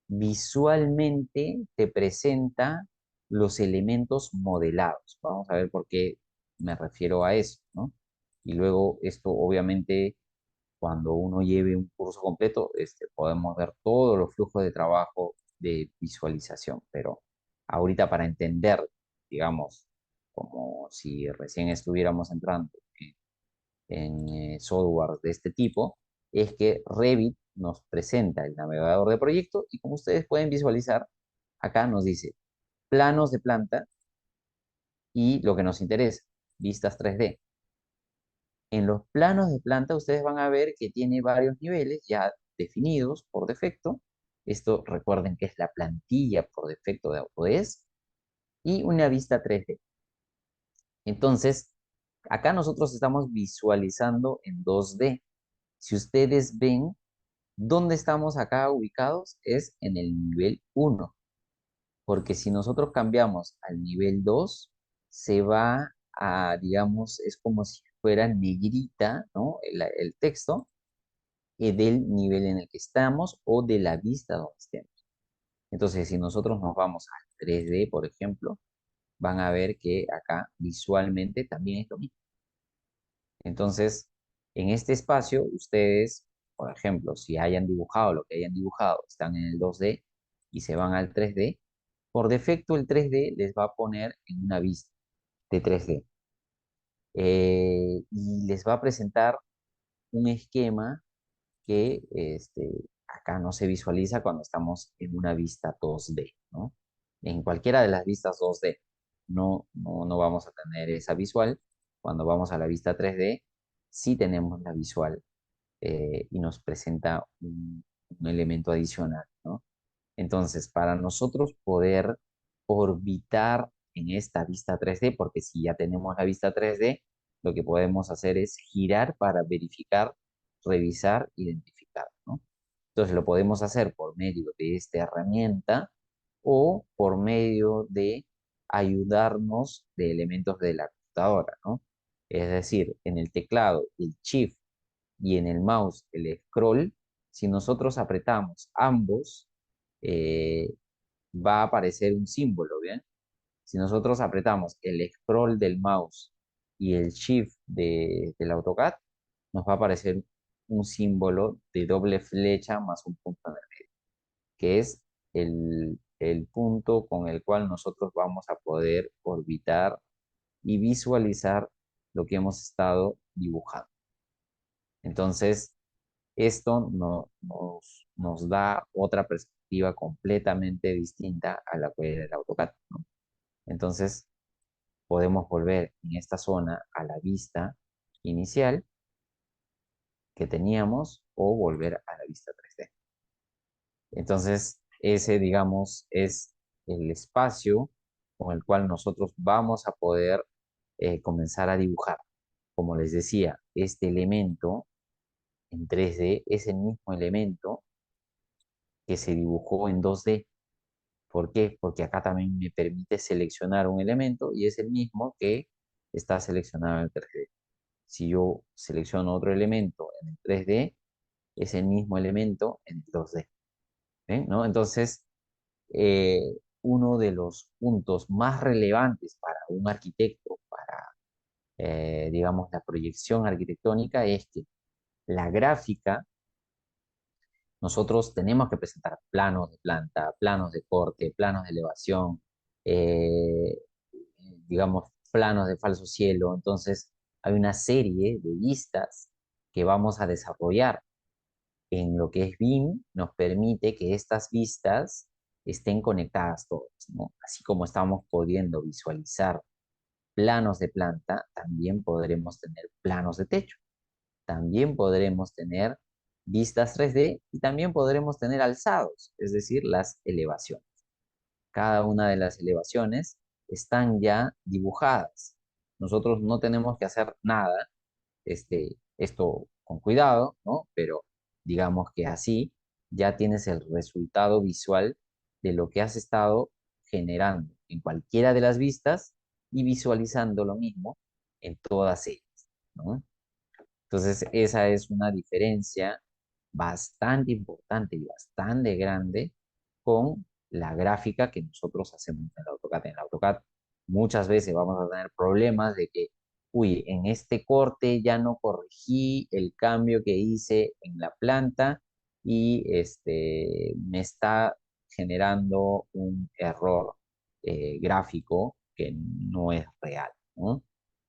visualmente te presenta los elementos modelados. Vamos a ver por qué me refiero a eso, ¿no? Y luego esto obviamente cuando uno lleve un curso completo, podemos ver todos los flujos de trabajo de visualización, pero ahorita para entender, digamos, como si recién estuviéramos entrando software de este tipo, es que Revit nos presenta el navegador de proyecto y como ustedes pueden visualizar, acá nos dice planos de planta y lo que nos interesa, vistas 3D. En los planos de planta ustedes van a ver que tiene varios niveles ya definidos por defecto. Esto recuerden que es la plantilla por defecto de Autodesk y una vista 3D. Entonces, acá nosotros estamos visualizando en 2D. Si ustedes ven, ¿dónde estamos acá ubicados? Es en el nivel 1, porque si nosotros cambiamos al nivel 2 se va a, digamos, es como si fuera negrita, ¿no? El texto del nivel en el que estamos o de la vista donde estemos. Entonces, si nosotros nos vamos al 3D, por ejemplo, van a ver que acá visualmente también es lo mismo. Entonces, en este espacio, ustedes, por ejemplo, si hayan dibujado lo que hayan dibujado, están en el 2D y se van al 3D, por defecto el 3D les va a poner en una vista de 3D y les va a presentar un esquema que acá no se visualiza cuando estamos en una vista 2D, ¿no? En cualquiera de las vistas 2D no vamos a tener esa visual. Cuando vamos a la vista 3D, sí tenemos la visual y nos presenta un elemento adicional, ¿no? Entonces, para nosotros poder orbitar en esta vista 3D, porque si ya tenemos la vista 3D, lo que podemos hacer es girar para verificar, revisar, identificar, ¿no? Entonces, lo podemos hacer por medio de esta herramienta o por medio de ayudarnos de elementos de la computadora, ¿no? Es decir, en el teclado, el Shift y en el mouse el scroll, si nosotros apretamos ambos, eh, va a aparecer un símbolo, ¿bien? Si nosotros apretamos el scroll del mouse y el shift del AutoCAD, nos va a aparecer un símbolo de doble flecha más un punto en el medio, que es el punto con el cual nosotros vamos a poder orbitar y visualizar lo que hemos estado dibujando. Entonces, esto nos da otra perspectiva completamente distinta a la que era el AutoCAD, ¿no? Entonces, podemos volver en esta zona a la vista inicial que teníamos o volver a la vista 3D. Entonces, ese, digamos, es el espacio con el cual nosotros vamos a poder comenzar a dibujar. Como les decía, este elemento en 3D es el mismo elemento que se dibujó en 2D. ¿Por qué? Porque acá también me permite seleccionar un elemento y es el mismo que está seleccionado en el 3D. Si yo selecciono otro elemento en el 3D, es el mismo elemento en el 2D. ¿Ven? ¿No? Entonces, eh, uno de los puntos más relevantes para un arquitecto, para, digamos, la proyección arquitectónica, es que la gráfica, nosotros tenemos que presentar planos de planta, planos de corte, planos de elevación, eh, digamos, planos de falso cielo. Entonces, hay una serie de vistas que vamos a desarrollar en lo que es BIM, nos permite que estas vistas estén conectadas todas, ¿no? Así como estamos pudiendo visualizar planos de planta, también podremos tener planos de techo, también podremos tener vistas 3D y también podremos tener alzados, es decir, las elevaciones. Cada una de las elevaciones están ya dibujadas. Nosotros no tenemos que hacer nada, esto con cuidado, ¿no? Pero digamos que así ya tienes el resultado visual de lo que has estado generando en cualquiera de las vistas y visualizando lo mismo en todas ellas, ¿no? Entonces, esa es una diferencia bastante importante y bastante grande con la gráfica que nosotros hacemos en el AutoCAD. En el AutoCAD muchas veces vamos a tener problemas de que, uy, en este corte ya no corregí el cambio que hice en la planta y me está generando un error gráfico que no es real, ¿no?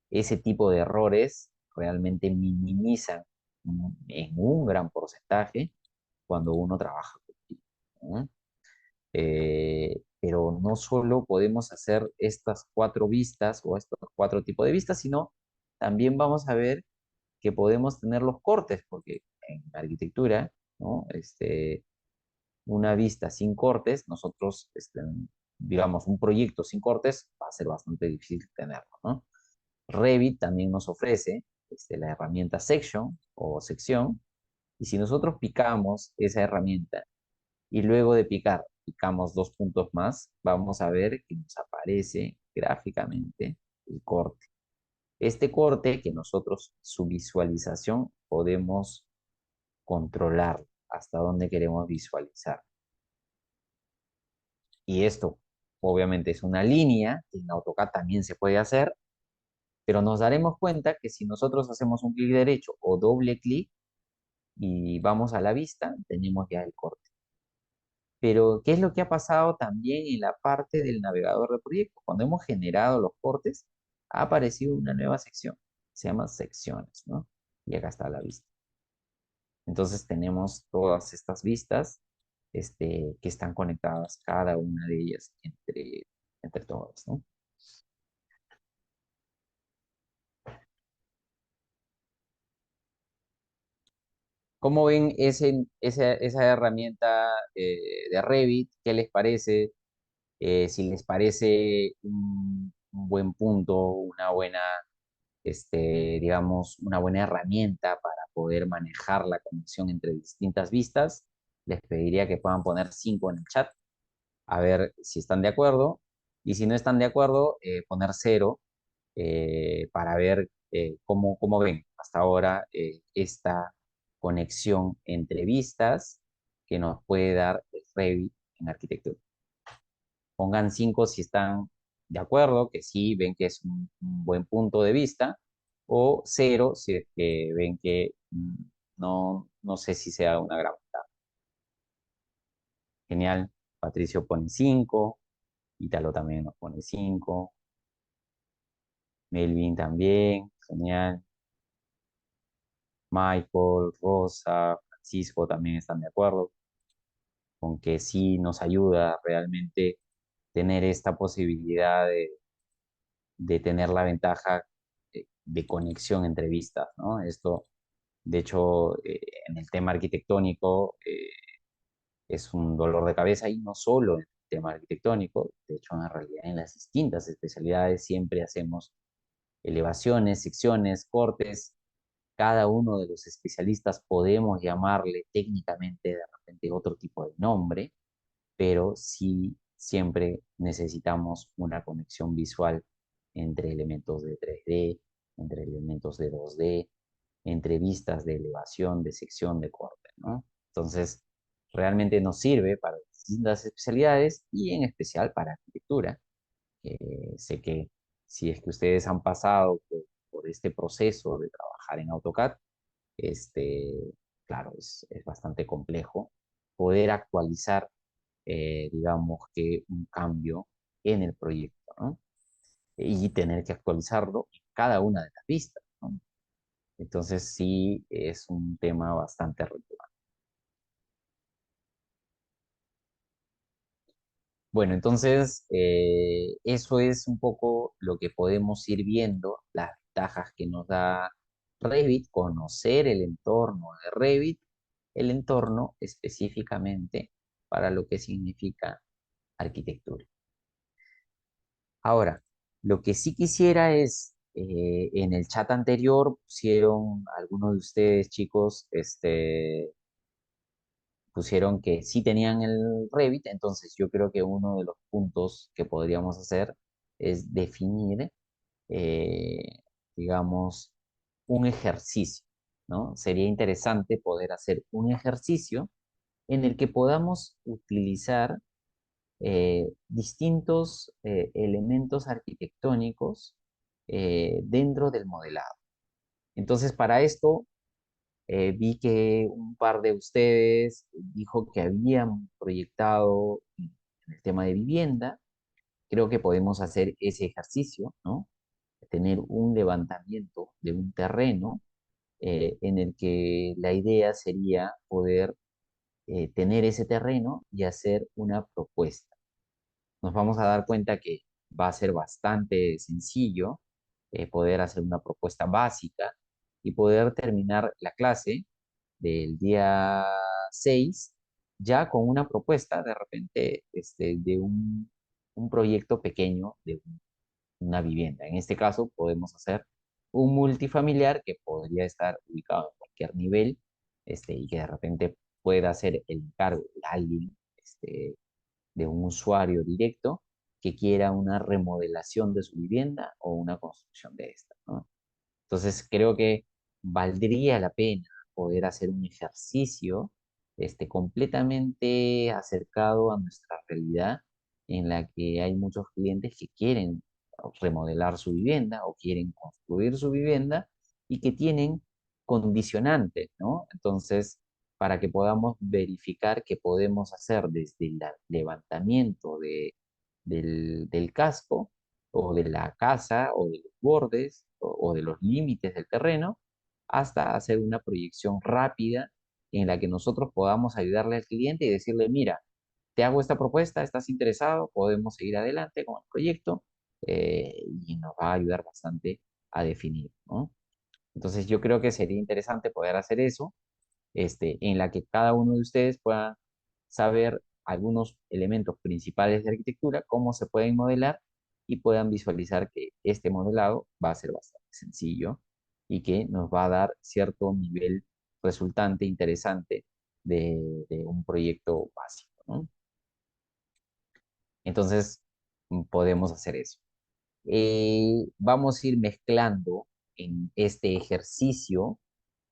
Ese tipo de errores realmente minimizan en un gran porcentaje cuando uno trabaja contigo, ¿no? Pero no solo podemos hacer estas cuatro vistas o estos cuatro tipos de vistas, sino también vamos a ver que podemos tener los cortes, porque en arquitectura, ¿no? Una vista sin cortes, nosotros, digamos, un proyecto sin cortes va a ser bastante difícil tenerlo, ¿no? Revit también nos ofrece la herramienta Section o sección, y si nosotros picamos esa herramienta y luego de picar, picamos dos puntos más, vamos a ver que nos aparece gráficamente el corte. Este corte que nosotros, su visualización, podemos controlar hasta dónde queremos visualizar. Y esto, obviamente, es una línea que en AutoCAD también se puede hacer, pero nos daremos cuenta que si nosotros hacemos un clic derecho o doble clic y vamos a la vista, tenemos ya el corte. Pero, ¿qué es lo que ha pasado también en la parte del navegador de proyectos? Cuando hemos generado los cortes, ha aparecido una nueva sección. Se llama secciones, ¿no? Y acá está la vista. Entonces tenemos todas estas vistas que están conectadas, cada una de ellas entre todas, ¿no? ¿Cómo ven esa herramienta de Revit? ¿Qué les parece? Si les parece un buen punto, una buena, digamos, una buena herramienta para poder manejar la conexión entre distintas vistas, les pediría que puedan poner 5 en el chat, a ver si están de acuerdo. Y si no están de acuerdo, poner 0 para ver cómo ven hasta ahora esta conexión entre vistas que nos puede dar el Revit en arquitectura. Pongan 5 si están de acuerdo, que sí ven que es un buen punto de vista, o cero si es que ven que no sé si sea una gran ventaja. Genial. Patricio pone 5, Ítalo también nos pone 5, Melvin también, genial. Michael, Rosa, Francisco también están de acuerdo con que sí nos ayuda realmente tener esta posibilidad de tener la ventaja de conexión entre vistas, ¿no? Esto, de hecho, en el tema arquitectónico es un dolor de cabeza y no solo en el tema arquitectónico, de hecho, en realidad en las distintas especialidades siempre hacemos elevaciones, secciones, cortes. Cada uno de los especialistas podemos llamarle técnicamente de repente otro tipo de nombre, pero sí siempre necesitamos una conexión visual entre elementos de 3D, entre elementos de 2D, entre vistas de elevación, de sección, de corte, ¿no? Entonces, realmente nos sirve para distintas especialidades y en especial para arquitectura. Sé que si es que ustedes han pasado por este proceso de trabajar en AutoCAD, este, claro, es bastante complejo poder actualizar, digamos que un cambio en el proyecto, ¿no? Y tener que actualizarlo en cada una de las vistas, ¿no? Entonces sí es un tema bastante relevante. Bueno, entonces eso es un poco lo que podemos ir viendo, las ventajas que nos da Revit, conocer el entorno de Revit, el entorno específicamente para lo que significa arquitectura. Ahora, lo que sí quisiera es, en el chat anterior pusieron algunos de ustedes, chicos, pusieron que sí tenían el Revit, entonces yo creo que uno de los puntos que podríamos hacer es definir, eh, digamos, un ejercicio, ¿no? Sería interesante poder hacer un ejercicio en el que podamos utilizar distintos elementos arquitectónicos dentro del modelado. Entonces, para esto, vi que un par de ustedes dijo que habían proyectado en el tema de vivienda. Creo que podemos hacer ese ejercicio, ¿no? Tener un levantamiento de un terreno en el que la idea sería poder tener ese terreno y hacer una propuesta. Nos vamos a dar cuenta que va a ser bastante sencillo poder hacer una propuesta básica y poder terminar la clase del día 6 ya con una propuesta de repente de un proyecto pequeño de una vivienda. En este caso podemos hacer un multifamiliar que podría estar ubicado en cualquier nivel y que de repente pueda hacer el encargo de alguien de un usuario directo que quiera una remodelación de su vivienda o una construcción de esta, ¿no? Entonces creo que valdría la pena poder hacer un ejercicio completamente acercado a nuestra realidad en la que hay muchos clientes que quieren remodelar su vivienda o quieren construir su vivienda y que tienen condicionantes, ¿no? Entonces, para que podamos verificar qué podemos hacer desde el levantamiento del casco o de la casa o de los bordes o de los límites del terreno hasta hacer una proyección rápida en la que nosotros podamos ayudarle al cliente y decirle, mira, te hago esta propuesta, ¿estás interesado? Podemos seguir adelante con el proyecto y nos va a ayudar bastante a definir, ¿no? Entonces yo creo que sería interesante poder hacer eso, en la que cada uno de ustedes pueda saber algunos elementos principales de arquitectura, cómo se pueden modelar y puedan visualizar que este modelado va a ser bastante sencillo y que nos va a dar cierto nivel resultante interesante de un proyecto básico, ¿no? Entonces, podemos hacer eso. Vamos a ir mezclando en este ejercicio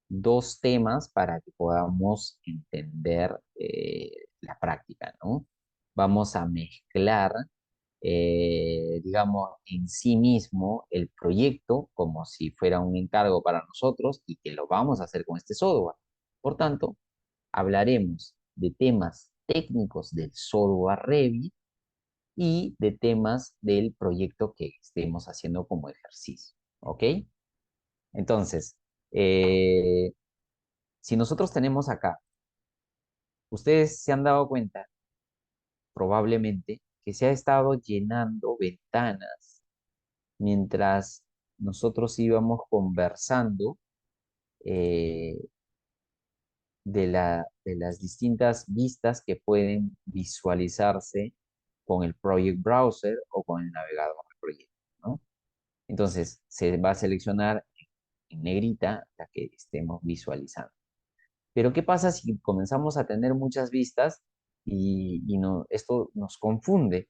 dos temas para que podamos entender la práctica, ¿no? Vamos a mezclar digamos, en sí mismo el proyecto como si fuera un encargo para nosotros y que lo vamos a hacer con este software. Por tanto, hablaremos de temas técnicos del software Revit y de temas del proyecto que estemos haciendo como ejercicio. ¿Ok? Entonces, eh, si nosotros tenemos acá, ustedes se han dado cuenta probablemente que se ha estado llenando ventanas mientras nosotros íbamos conversando eh, de las distintas vistas que pueden visualizarse con el Project Browser o con el navegador de proyecto, ¿no? Entonces, se va a seleccionar en negrita la que estemos visualizando. Pero ¿qué pasa si comenzamos a tener muchas vistas y no, esto nos confunde?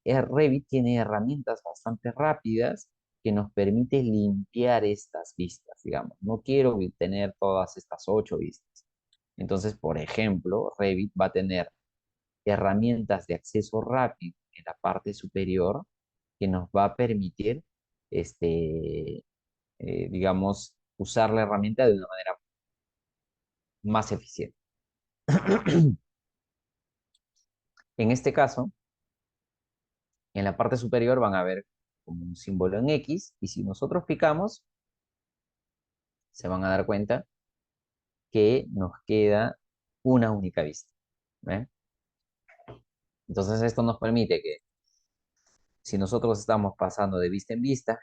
Revit tiene herramientas bastante rápidas que nos permite limpiar estas vistas, digamos. No quiero tener todas estas 8 vistas. Entonces, por ejemplo, Revit va a tener herramientas de acceso rápido en la parte superior que nos va a permitir, digamos, usar la herramienta de una manera más eficiente. En este caso, en la parte superior van a ver como un símbolo en X y si nosotros picamos, se van a dar cuenta que nos queda una única vista. ¿Ve? Entonces esto nos permite que si nosotros estamos pasando de vista en vista,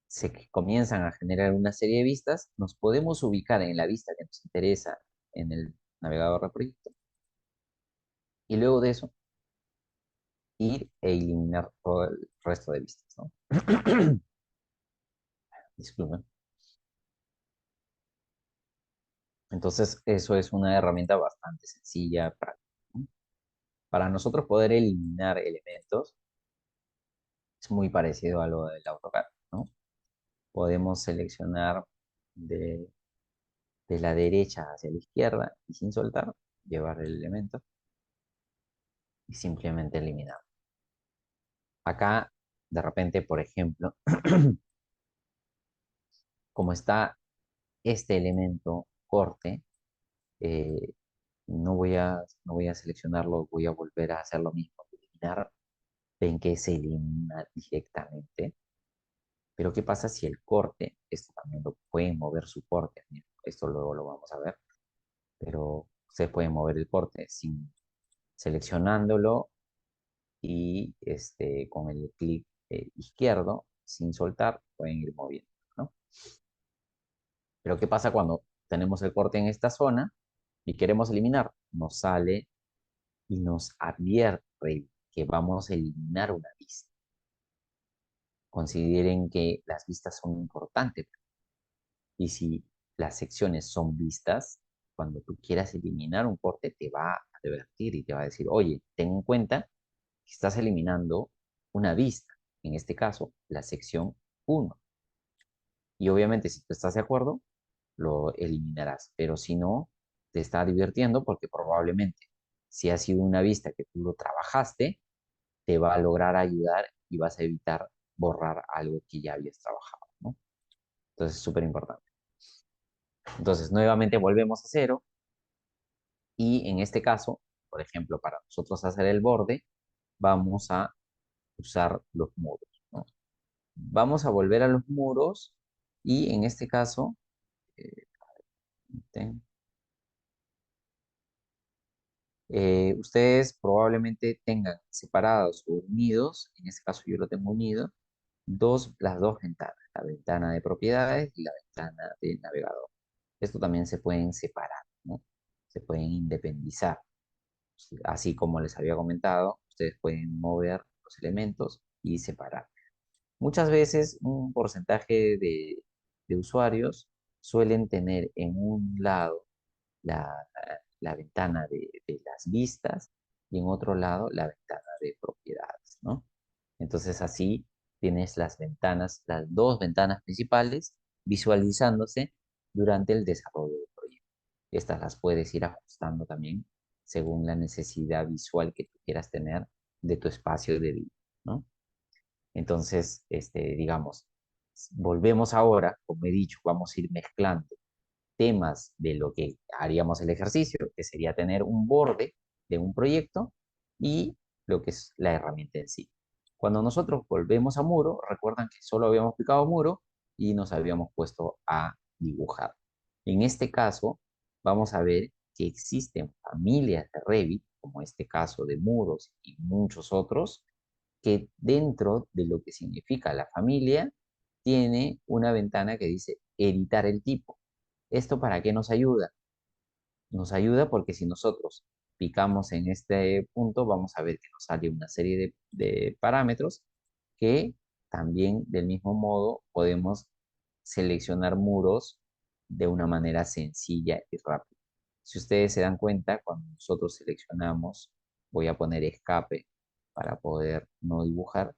se comienzan a generar una serie de vistas, nos podemos ubicar en la vista que nos interesa en el navegador de proyecto y luego de eso ir e eliminar todo el resto de vistas, ¿no? Disculpen. Entonces, eso es una herramienta bastante sencilla, práctica, ¿no? Para nosotros poder eliminar elementos es muy parecido a lo del AutoCAD, ¿no? Podemos seleccionar de, de la derecha hacia la izquierda y sin soltar, llevar el elemento y simplemente eliminar. Acá, de repente, por ejemplo, como está este elemento corte, eh, no voy a seleccionarlo, voy a volver a hacer lo mismo, eliminar. Ven que se elimina directamente. Pero ¿qué pasa si el corte, esto también lo pueden mover su corte, mira, esto luego lo vamos a ver, pero se puede mover el corte sin seleccionándolo y con el clic izquierdo, sin soltar, pueden ir moviendo, ¿no? Pero ¿qué pasa cuando tenemos el corte en esta zona y queremos eliminar? Nos sale y nos advierte que vamos a eliminar una vista. Consideren que las vistas son importantes y si las secciones son vistas, cuando tú quieras eliminar un corte te va a advertir y te va a decir, oye, ten en cuenta que estás eliminando una vista, en este caso, la sección 1. Y obviamente si tú estás de acuerdo, lo eliminarás, pero si no, te está divirtiendo porque probablemente si ha sido una vista que tú lo trabajaste, te va a lograr ayudar y vas a evitar borrar algo que ya habías trabajado, ¿no? Entonces es súper importante. Entonces, nuevamente volvemos a cero y en este caso, por ejemplo, para nosotros hacer el borde, vamos a usar los muros, ¿no? Vamos a volver a los muros y en este caso, eh, ten- ustedes probablemente tengan separados o unidos, en este caso yo lo tengo unido, las dos ventanas, la ventana de propiedades y la ventana del navegador. Esto también se pueden separar, ¿no? Se pueden independizar. Así como les había comentado, ustedes pueden mover los elementos y separar. Muchas veces un porcentaje de usuarios suelen tener en un lado la, la ventana de las vistas y en otro lado la ventana de propiedades, ¿no? Entonces así tienes las ventanas, las dos ventanas principales visualizándose durante el desarrollo del proyecto. Estas las puedes ir ajustando también según la necesidad visual que tú quieras tener de tu espacio de vida, ¿no? Entonces, digamos, volvemos ahora, como he dicho, vamos a ir mezclando temas de lo que haríamos el ejercicio, que sería tener un borde de un proyecto y lo que es la herramienta en sí. Cuando nosotros volvemos a muro, recuerdan que solo habíamos picado muro y nos habíamos puesto a dibujar. En este caso, vamos a ver que existen familias de Revit, como este caso de muros y muchos otros, que dentro de lo que significa la familia, tiene una ventana que dice editar el tipo. ¿Esto para qué nos ayuda? Nos ayuda porque si nosotros picamos en este punto, vamos a ver que nos sale una serie de parámetros que también del mismo modo podemos seleccionar muros de una manera sencilla y rápida. Si ustedes se dan cuenta, cuando nosotros seleccionamos, voy a poner escape para poder no dibujar,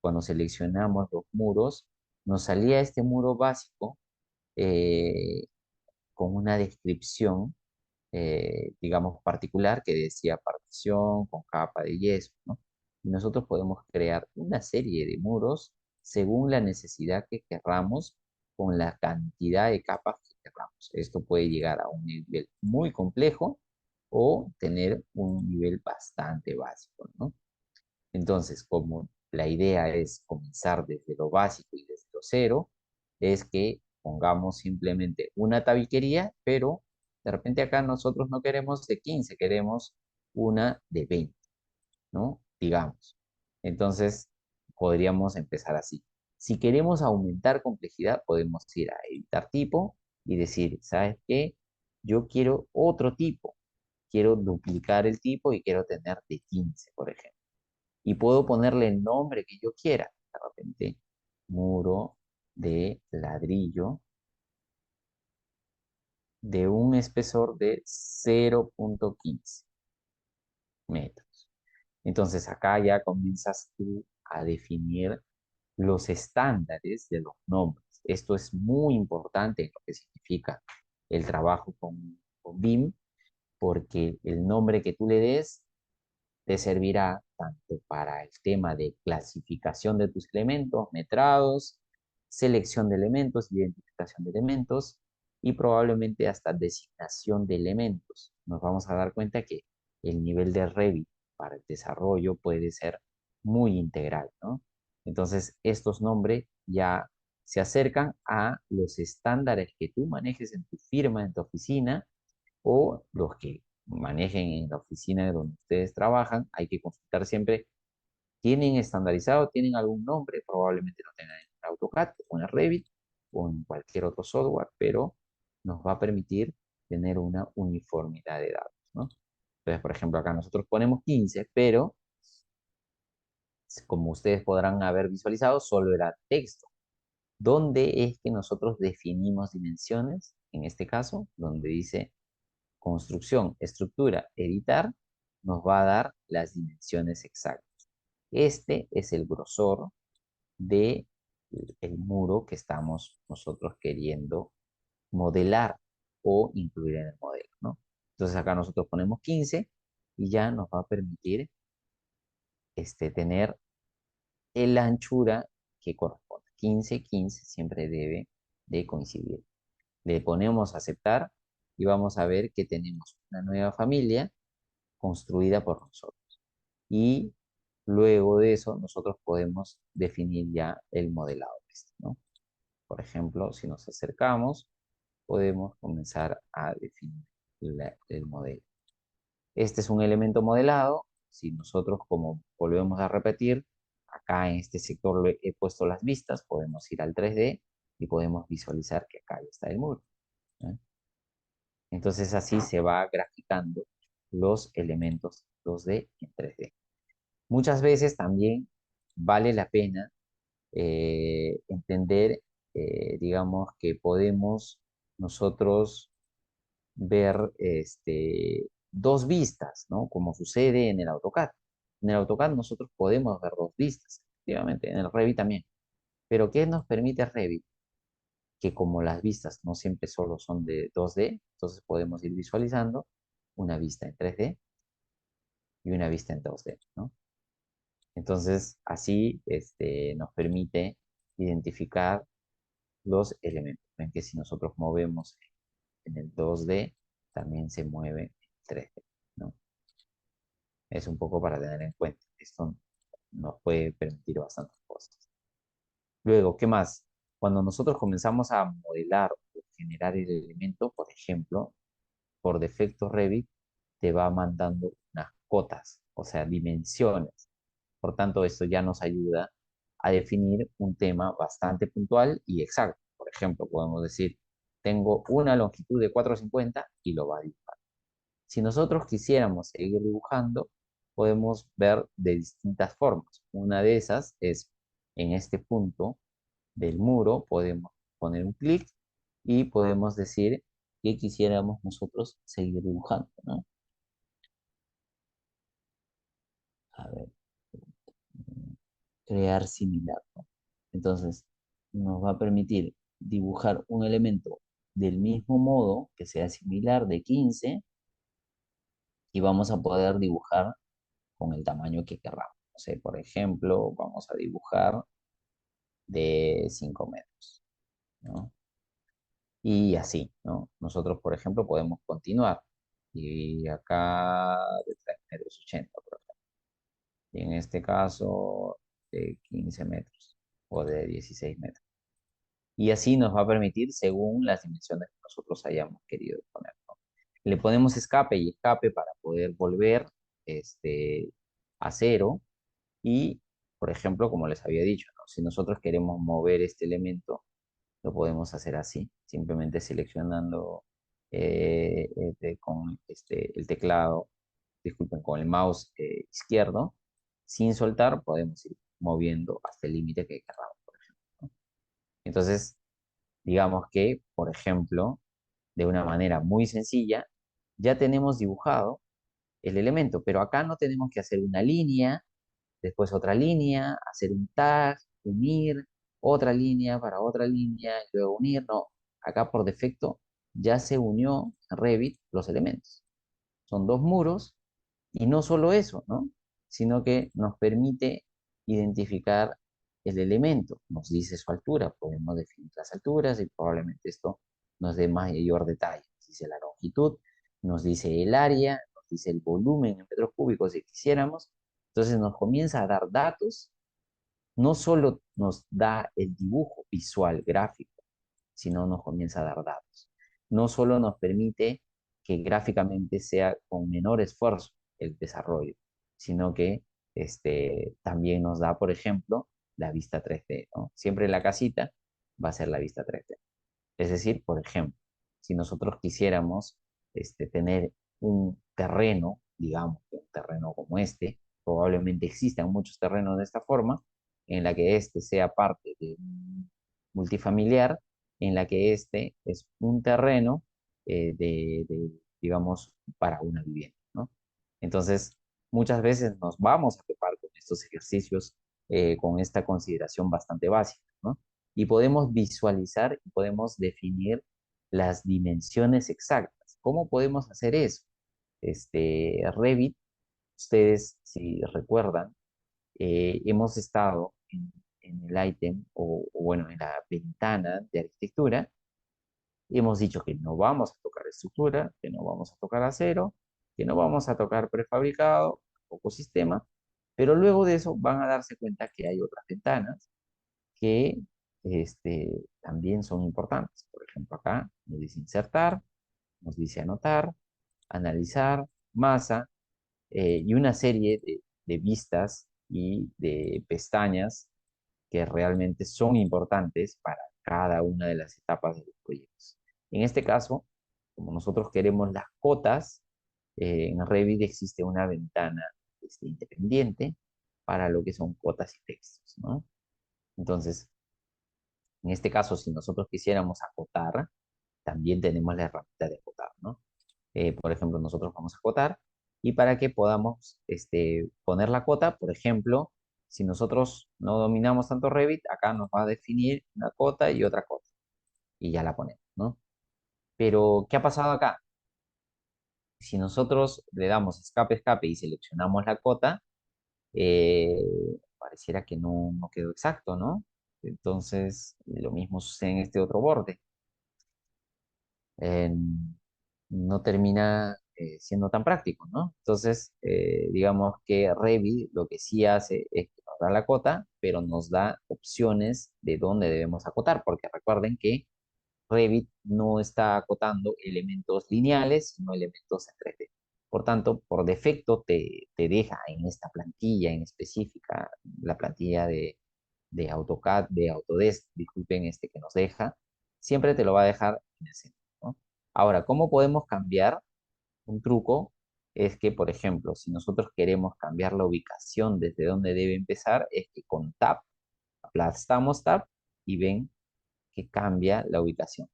cuando seleccionamos los muros, nos salía este muro básico eh, con una descripción, digamos, particular que decía partición con capa de yeso, ¿no? Y nosotros podemos crear una serie de muros según la necesidad que querramos, con la cantidad de capas que querramos. Esto puede llegar a un nivel muy complejo o tener un nivel bastante básico, ¿no? Entonces, como la idea es comenzar desde lo básico y desde lo cero, es que pongamos simplemente una tabiquería, pero de repente acá nosotros no queremos de 15, queremos una de 20, ¿no? Digamos. Entonces, podríamos empezar así. Si queremos aumentar complejidad, podemos ir a editar tipo y decir, ¿sabes qué? Yo quiero otro tipo. Quiero duplicar el tipo y quiero tener de 15, por ejemplo, y puedo ponerle el nombre que yo quiera. De repente, muro de ladrillo de un espesor de 0,15 metros. Entonces acá ya comienzas tú a definir los estándares de los nombres. Esto es muy importante en lo que significa el trabajo con BIM, porque el nombre que tú le des te servirá tanto para el tema de clasificación de tus elementos, metrados, selección de elementos, identificación de elementos y probablemente hasta designación de elementos. Nos vamos a dar cuenta que el nivel de Revit para el desarrollo puede ser muy integral, ¿no? Entonces, estos nombres ya se acercan a los estándares que tú manejes en tu firma, en tu oficina, o los que manejen en la oficina donde ustedes trabajan. Hay que consultar siempre, ¿tienen estandarizado? ¿Tienen algún nombre? Probablemente lo tengan en AutoCAD o en Revit o en cualquier otro software, pero nos va a permitir tener una uniformidad de datos, ¿no? Entonces, por ejemplo, acá nosotros ponemos 15, pero como ustedes podrán haber visualizado, solo era texto. ¿Dónde es que nosotros definimos dimensiones? En este caso, donde dice construcción, estructura, editar, nos va a dar las dimensiones exactas. Este es el grosor de el muro que estamos nosotros queriendo modelar o incluir en el modelo, ¿no? Entonces acá nosotros ponemos 15 y ya nos va a permitir tener la anchura que corresponde. 15, 15 siempre debe de coincidir. Le ponemos aceptar y vamos a ver que tenemos una nueva familia construida por nosotros. Y luego de eso, nosotros podemos definir ya el modelado, ¿no? Por ejemplo, si nos acercamos, podemos comenzar a definir el modelo. Este es un elemento modelado. Si nosotros, como volvemos a repetir, acá en este sector le he puesto las vistas, podemos ir al 3D y podemos visualizar que acá ya está el muro, ¿eh? Entonces así se va graficando los elementos 2D en 3D. Muchas veces también vale la pena entender, digamos, que podemos nosotros ver dos vistas, ¿no? Como sucede en el AutoCAD. En el AutoCAD nosotros podemos ver dos vistas, efectivamente, en el Revit también. Pero ¿qué nos permite Revit? Que como las vistas no siempre solo son de 2D, entonces podemos ir visualizando, una vista en 3D y una vista en 2D, ¿no? Entonces, así nos permite identificar los elementos. Ven que si nosotros movemos en el 2D, también se mueve en 3D, ¿no? Es un poco para tener en cuenta. Esto nos puede permitir bastantes cosas. Luego, ¿qué más? Cuando nosotros comenzamos a modelar o generar el elemento, por ejemplo, por defecto Revit te va mandando unas cotas, o sea, dimensiones. Por tanto, esto ya nos ayuda a definir un tema bastante puntual y exacto. Por ejemplo, podemos decir, tengo una longitud de 450 y lo va a dibujar. Si nosotros quisiéramos seguir dibujando, podemos ver de distintas formas. Una de esas es en este punto del muro, podemos poner un clic y podemos decir que quisiéramos nosotros seguir dibujando, ¿no? A ver, crear similar, ¿no? Entonces, nos va a permitir dibujar un elemento del mismo modo, que sea similar de 15, y vamos a poder dibujar con el tamaño que queramos. O sea, por ejemplo, vamos a dibujar de 5 metros, ¿no? Y así, ¿no? Nosotros, por ejemplo, podemos continuar. Y acá de 3 metros 80, por ejemplo. Y en este caso, de 15 metros o de 16 metros. Y así nos va a permitir según las dimensiones que nosotros hayamos querido poner, ¿no? Le ponemos escape y escape para poder volver este, a cero. Y, por ejemplo, como les había dicho, ¿no? Si nosotros queremos mover este elemento, lo podemos hacer así, simplemente seleccionando con el teclado, disculpen, con el mouse izquierdo, sin soltar, podemos ir moviendo hasta el límite que queramos, por ejemplo, ¿no? Entonces, digamos que, por ejemplo, de una manera muy sencilla, ya tenemos dibujado el elemento, pero acá no tenemos que hacer una línea, después otra línea, hacer un tag, unir, otra línea para otra línea, y luego unir. No, acá por defecto ya se unió en Revit los elementos. Son dos muros y no solo eso, ¿no? Sino que nos permite identificar el elemento, nos dice su altura, podemos definir las alturas y probablemente esto nos dé mayor detalle. Nos dice la longitud, nos dice el área, nos dice el volumen en metros cúbicos si quisiéramos. Entonces nos comienza a dar datos, no solo nos da el dibujo visual, gráfico, sino nos comienza a dar datos. No solo nos permite que gráficamente sea con menor esfuerzo el desarrollo, sino que también nos da, por ejemplo, la vista 3D, ¿no? Siempre la casita va a ser la vista 3D. Es decir, por ejemplo, si nosotros quisiéramos tener un terreno, digamos, un terreno como este, probablemente existan muchos terrenos de esta forma, en la que este sea parte de un multifamiliar, en la que este es un terreno digamos, para una vivienda, ¿no? Entonces, muchas veces nos vamos a topar con estos ejercicios con esta consideración bastante básica, ¿no? Y podemos visualizar y podemos definir las dimensiones exactas. ¿Cómo podemos hacer eso? Revit, ustedes, si recuerdan, hemos estado en el ítem o bueno, en la ventana de arquitectura, y hemos dicho que no vamos a tocar estructura, que no vamos a tocar acero, que no vamos a tocar prefabricado, tampoco sistema, pero luego de eso van a darse cuenta que hay otras ventanas que también son importantes. Por ejemplo, acá nos dice insertar, nos dice anotar, analizar, masa, y una serie de vistas y de pestañas que realmente son importantes para cada una de las etapas de los proyectos. En este caso, como nosotros queremos las cotas, en Revit existe una ventana independiente para lo que son cotas y textos, ¿no? Entonces, en este caso, si nosotros quisiéramos acotar, también tenemos la herramienta de acotar, ¿no? Por ejemplo, nosotros vamos a acotar y para que podamos poner la cota, por ejemplo, si nosotros no dominamos tanto Revit, acá nos va a definir una cota y otra cota y ya la ponemos, ¿no? Pero, ¿qué ha pasado acá? Si nosotros le damos escape, escape y seleccionamos la cota, eh, pareciera que no quedó exacto, ¿no? Entonces, lo mismo sucede en este otro borde. eh, no termina siendo tan práctico, ¿no? Entonces, digamos que Revit lo que sí hace es que nos da la cota, pero nos da opciones de dónde debemos acotar, porque recuerden que Revit no está acotando elementos lineales, sino elementos en 3D. Por tanto, por defecto te deja en esta plantilla en específica, la plantilla de AutoCAD, de Autodesk, disculpen, que nos deja, siempre te lo va a dejar en el centro, ¿no? Ahora, ¿cómo podemos cambiar? Un truco es que, por ejemplo, si nosotros queremos cambiar la ubicación desde donde debe empezar, es que con Tab, aplastamos Tab y ven que cambia la ubicación.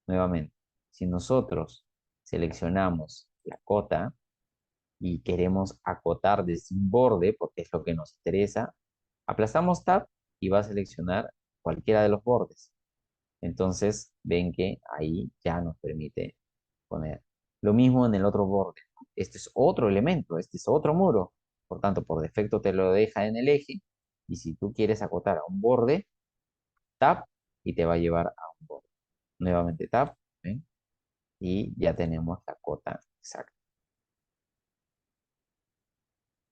Nuevamente, si nosotros seleccionamos la cota y queremos acotar desde un borde, porque es lo que nos interesa, aplastamos Tab y va a seleccionar cualquiera de los bordes. Entonces, ven que ahí ya nos permite poner. Lo mismo en el otro borde. Este es otro elemento, este es otro muro. Por tanto, por defecto te lo deja en el eje. Y si tú quieres acotar a un borde, Tab y te va a llevar a un borde. Nuevamente Tab, ¿ven? Y ya tenemos la cota exacta.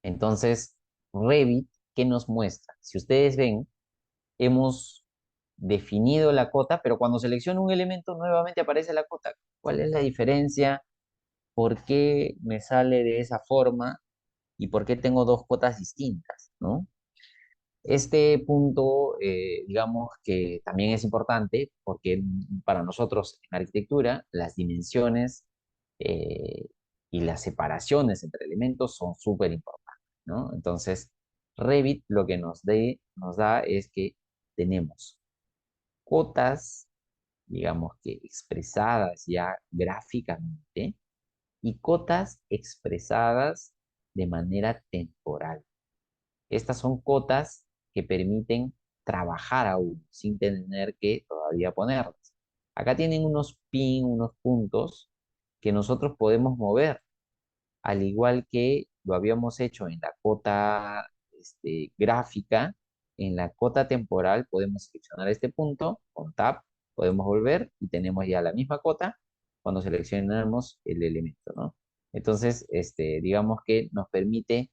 Entonces, Revit, ¿qué nos muestra? Si ustedes ven, hemos definido la cota, pero cuando selecciono un elemento, nuevamente aparece la cota. ¿Cuál es la diferencia? ¿Por qué me sale de esa forma? ¿Y por qué tengo dos cotas distintas, ¿no? Este punto, digamos que también es importante porque para nosotros en arquitectura las dimensiones eh, y las separaciones entre elementos son súper importantes, ¿no? Entonces, Revit lo que nos da es que tenemos cotas, digamos que expresadas ya gráficamente y cotas expresadas de manera temporal. Estas son cotas que permiten trabajar aún sin tener que todavía ponerlas. Acá tienen unos pin, unos puntos que nosotros podemos mover, al igual que lo habíamos hecho en la cota gráfica, en la cota temporal podemos seleccionar este punto con Tab, podemos volver y tenemos ya la misma cota cuando seleccionamos el elemento, ¿no? Entonces, digamos que nos permite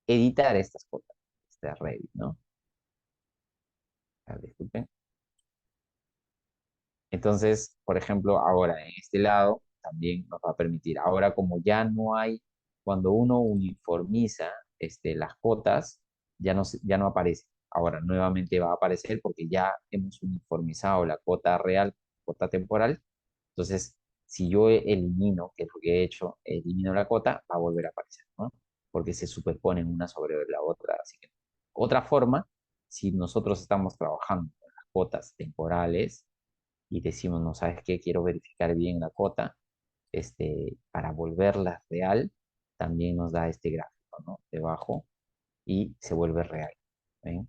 editar estas cotas, Revit, ¿no? Disculpen. Entonces, por ejemplo, ahora en este lado también nos va a permitir, ahora como ya no hay, cuando uno uniformiza las cotas, ya no aparece. Ahora nuevamente va a aparecer porque ya hemos uniformizado la cota real, cota temporal. Entonces, si yo elimino, que es lo que he hecho, elimino la cota, va a volver a aparecer, ¿no? Porque se superponen una sobre la otra. Así que, otra forma, si nosotros estamos trabajando con las cotas temporales, y decimos, no sabes qué, quiero verificar bien la cota, para volverla real, también nos da este gráfico, ¿no? Debajo y se vuelve real. ¿Ven? O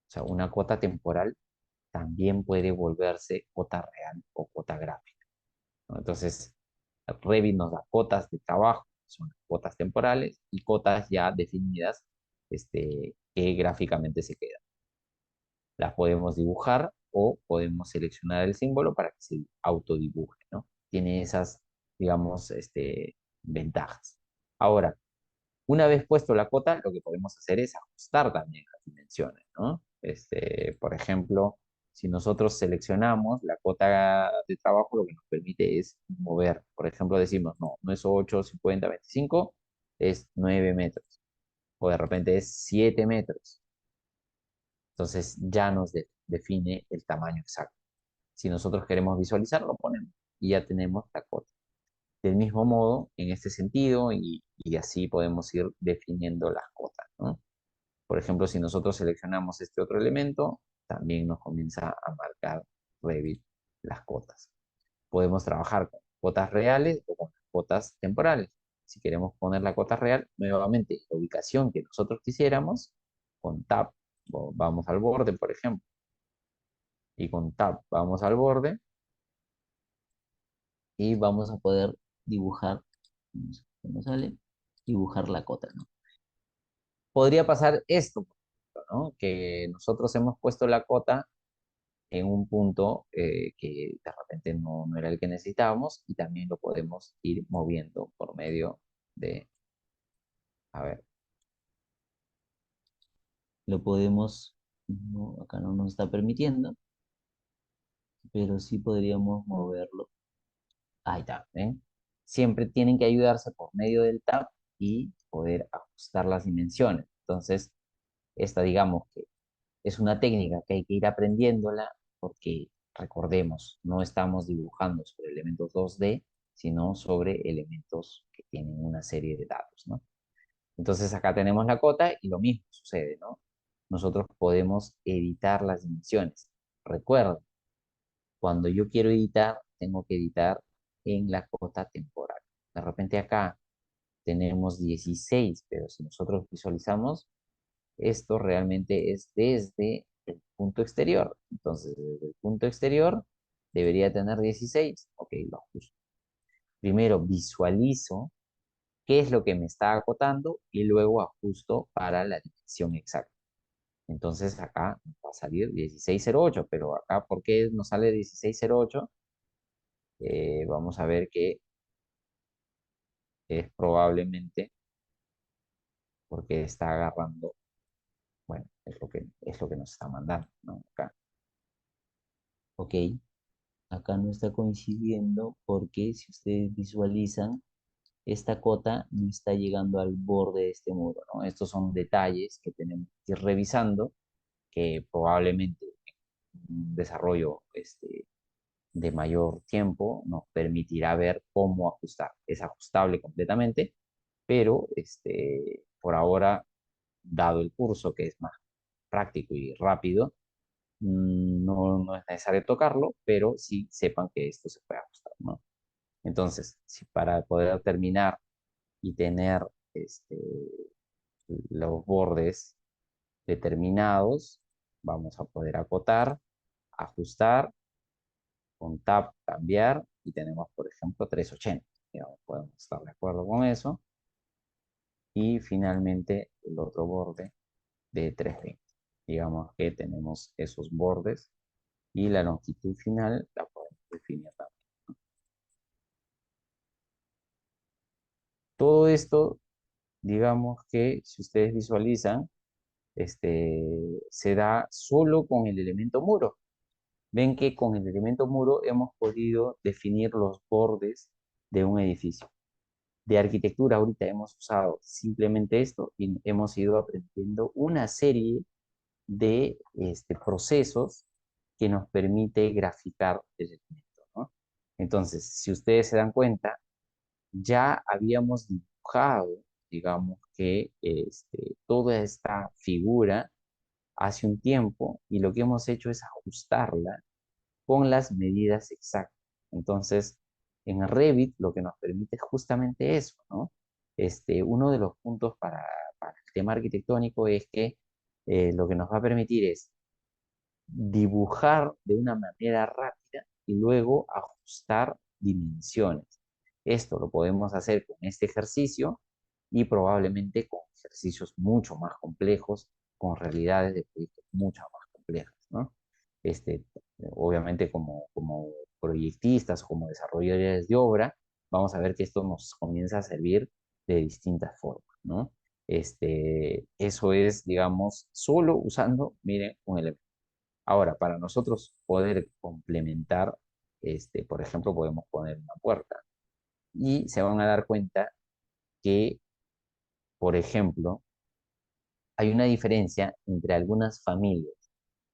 sea, una cota temporal también puede volverse cota real o cota gráfica, ¿no? Entonces, Revit nos da cotas de trabajo, son cotas temporales, y cotas ya definidas, que gráficamente se quedan. Las podemos dibujar o podemos seleccionar el símbolo para que se autodibuje, ¿no? Tiene esas, digamos, ventajas. Ahora, una vez puesto la cota, lo que podemos hacer es ajustar también las dimensiones, ¿no? Por ejemplo, si nosotros seleccionamos la cota de trabajo, lo que nos permite es mover. Por ejemplo, decimos, no es 8, 50, 25, es 9 metros. O de repente es 7 metros. Entonces ya nos define el tamaño exacto. Si nosotros queremos visualizar, lo ponemos y ya tenemos la cota. Del mismo modo, en este sentido, y así podemos ir definiendo las cotas, ¿no? Por ejemplo, si nosotros seleccionamos este otro elemento, también nos comienza a marcar Revit las cotas. Podemos trabajar con cotas reales o con cotas temporales. Si queremos poner la cota real, nuevamente, la ubicación que nosotros quisiéramos, con Tab, vamos al borde, por ejemplo, y con Tab vamos al borde y vamos a poder dibujar, ¿cómo sale? Dibujar la cota, ¿no? Podría pasar esto, por ejemplo, ¿no? Que nosotros hemos puesto la cota en un punto que de repente no era el que necesitábamos y también lo podemos ir moviendo por medio de, a ver, Lo podemos, no, acá no nos está permitiendo, pero sí podríamos moverlo. Ahí está. ¿ven? Siempre tienen que ayudarse por medio del tab y poder ajustar las dimensiones. Entonces, esta digamos que es una técnica que hay que ir aprendiéndola porque recordemos, no estamos dibujando sobre elementos 2D, sino sobre elementos que tienen una serie de datos, ¿no? Entonces acá tenemos la cota y lo mismo sucede, ¿no? Nosotros podemos editar las dimensiones. Recuerda, cuando yo quiero editar, tengo que editar en la cota temporal. De repente acá tenemos 16, pero si nosotros visualizamos, esto realmente es desde el punto exterior. Entonces, desde el punto exterior debería tener 16. Ok, lo ajusto. Primero visualizo qué es lo que me está acotando y luego ajusto para la dimensión exacta. Entonces acá va a salir 1608, pero acá, ¿por qué nos sale 1608? Vamos a ver que es probablemente porque está agarrando, bueno, es lo que nos está mandando, ¿no? Acá. Ok, acá no está coincidiendo porque si ustedes visualizan, esta cota no está llegando al borde de este muro, ¿no? Estos son detalles que tenemos que ir revisando, que probablemente un desarrollo de mayor tiempo nos permitirá ver cómo ajustar. Es ajustable completamente, pero por ahora, dado el curso que es más práctico y rápido, no es necesario tocarlo, pero sí sepan que esto se puede ajustar, ¿no? Entonces, si para poder terminar y tener este, los bordes determinados, vamos a poder acotar, ajustar, con tab cambiar y tenemos, por ejemplo, 380. Digamos, podemos estar de acuerdo con eso. Y finalmente el otro borde de 320. Digamos que tenemos esos bordes y la longitud final la podemos definir también. Todo esto, digamos que si ustedes visualizan, se da solo con el elemento muro. Ven que con el elemento muro hemos podido definir los bordes de un edificio. De arquitectura ahorita hemos usado simplemente esto y hemos ido aprendiendo una serie de procesos que nos permite graficar el elemento, ¿no? Entonces, si ustedes se dan cuenta, ya habíamos dibujado, digamos que toda esta figura hace un tiempo y lo que hemos hecho es ajustarla con las medidas exactas. Entonces, en Revit lo que nos permite es justamente eso, ¿no? Uno de los puntos para el tema arquitectónico es que lo que nos va a permitir es dibujar de una manera rápida y luego ajustar dimensiones. Esto lo podemos hacer con este ejercicio y probablemente con ejercicios mucho más complejos, con realidades de proyectos mucho más complejas, ¿no? Este, obviamente como proyectistas, como desarrolladores de obra, vamos a ver que esto nos comienza a servir de distintas formas, ¿no? Eso es, digamos, solo usando, miren, un elemento. Ahora, para nosotros poder complementar, por ejemplo, podemos poner una puerta y se van a dar cuenta que, por ejemplo, hay una diferencia entre algunas familias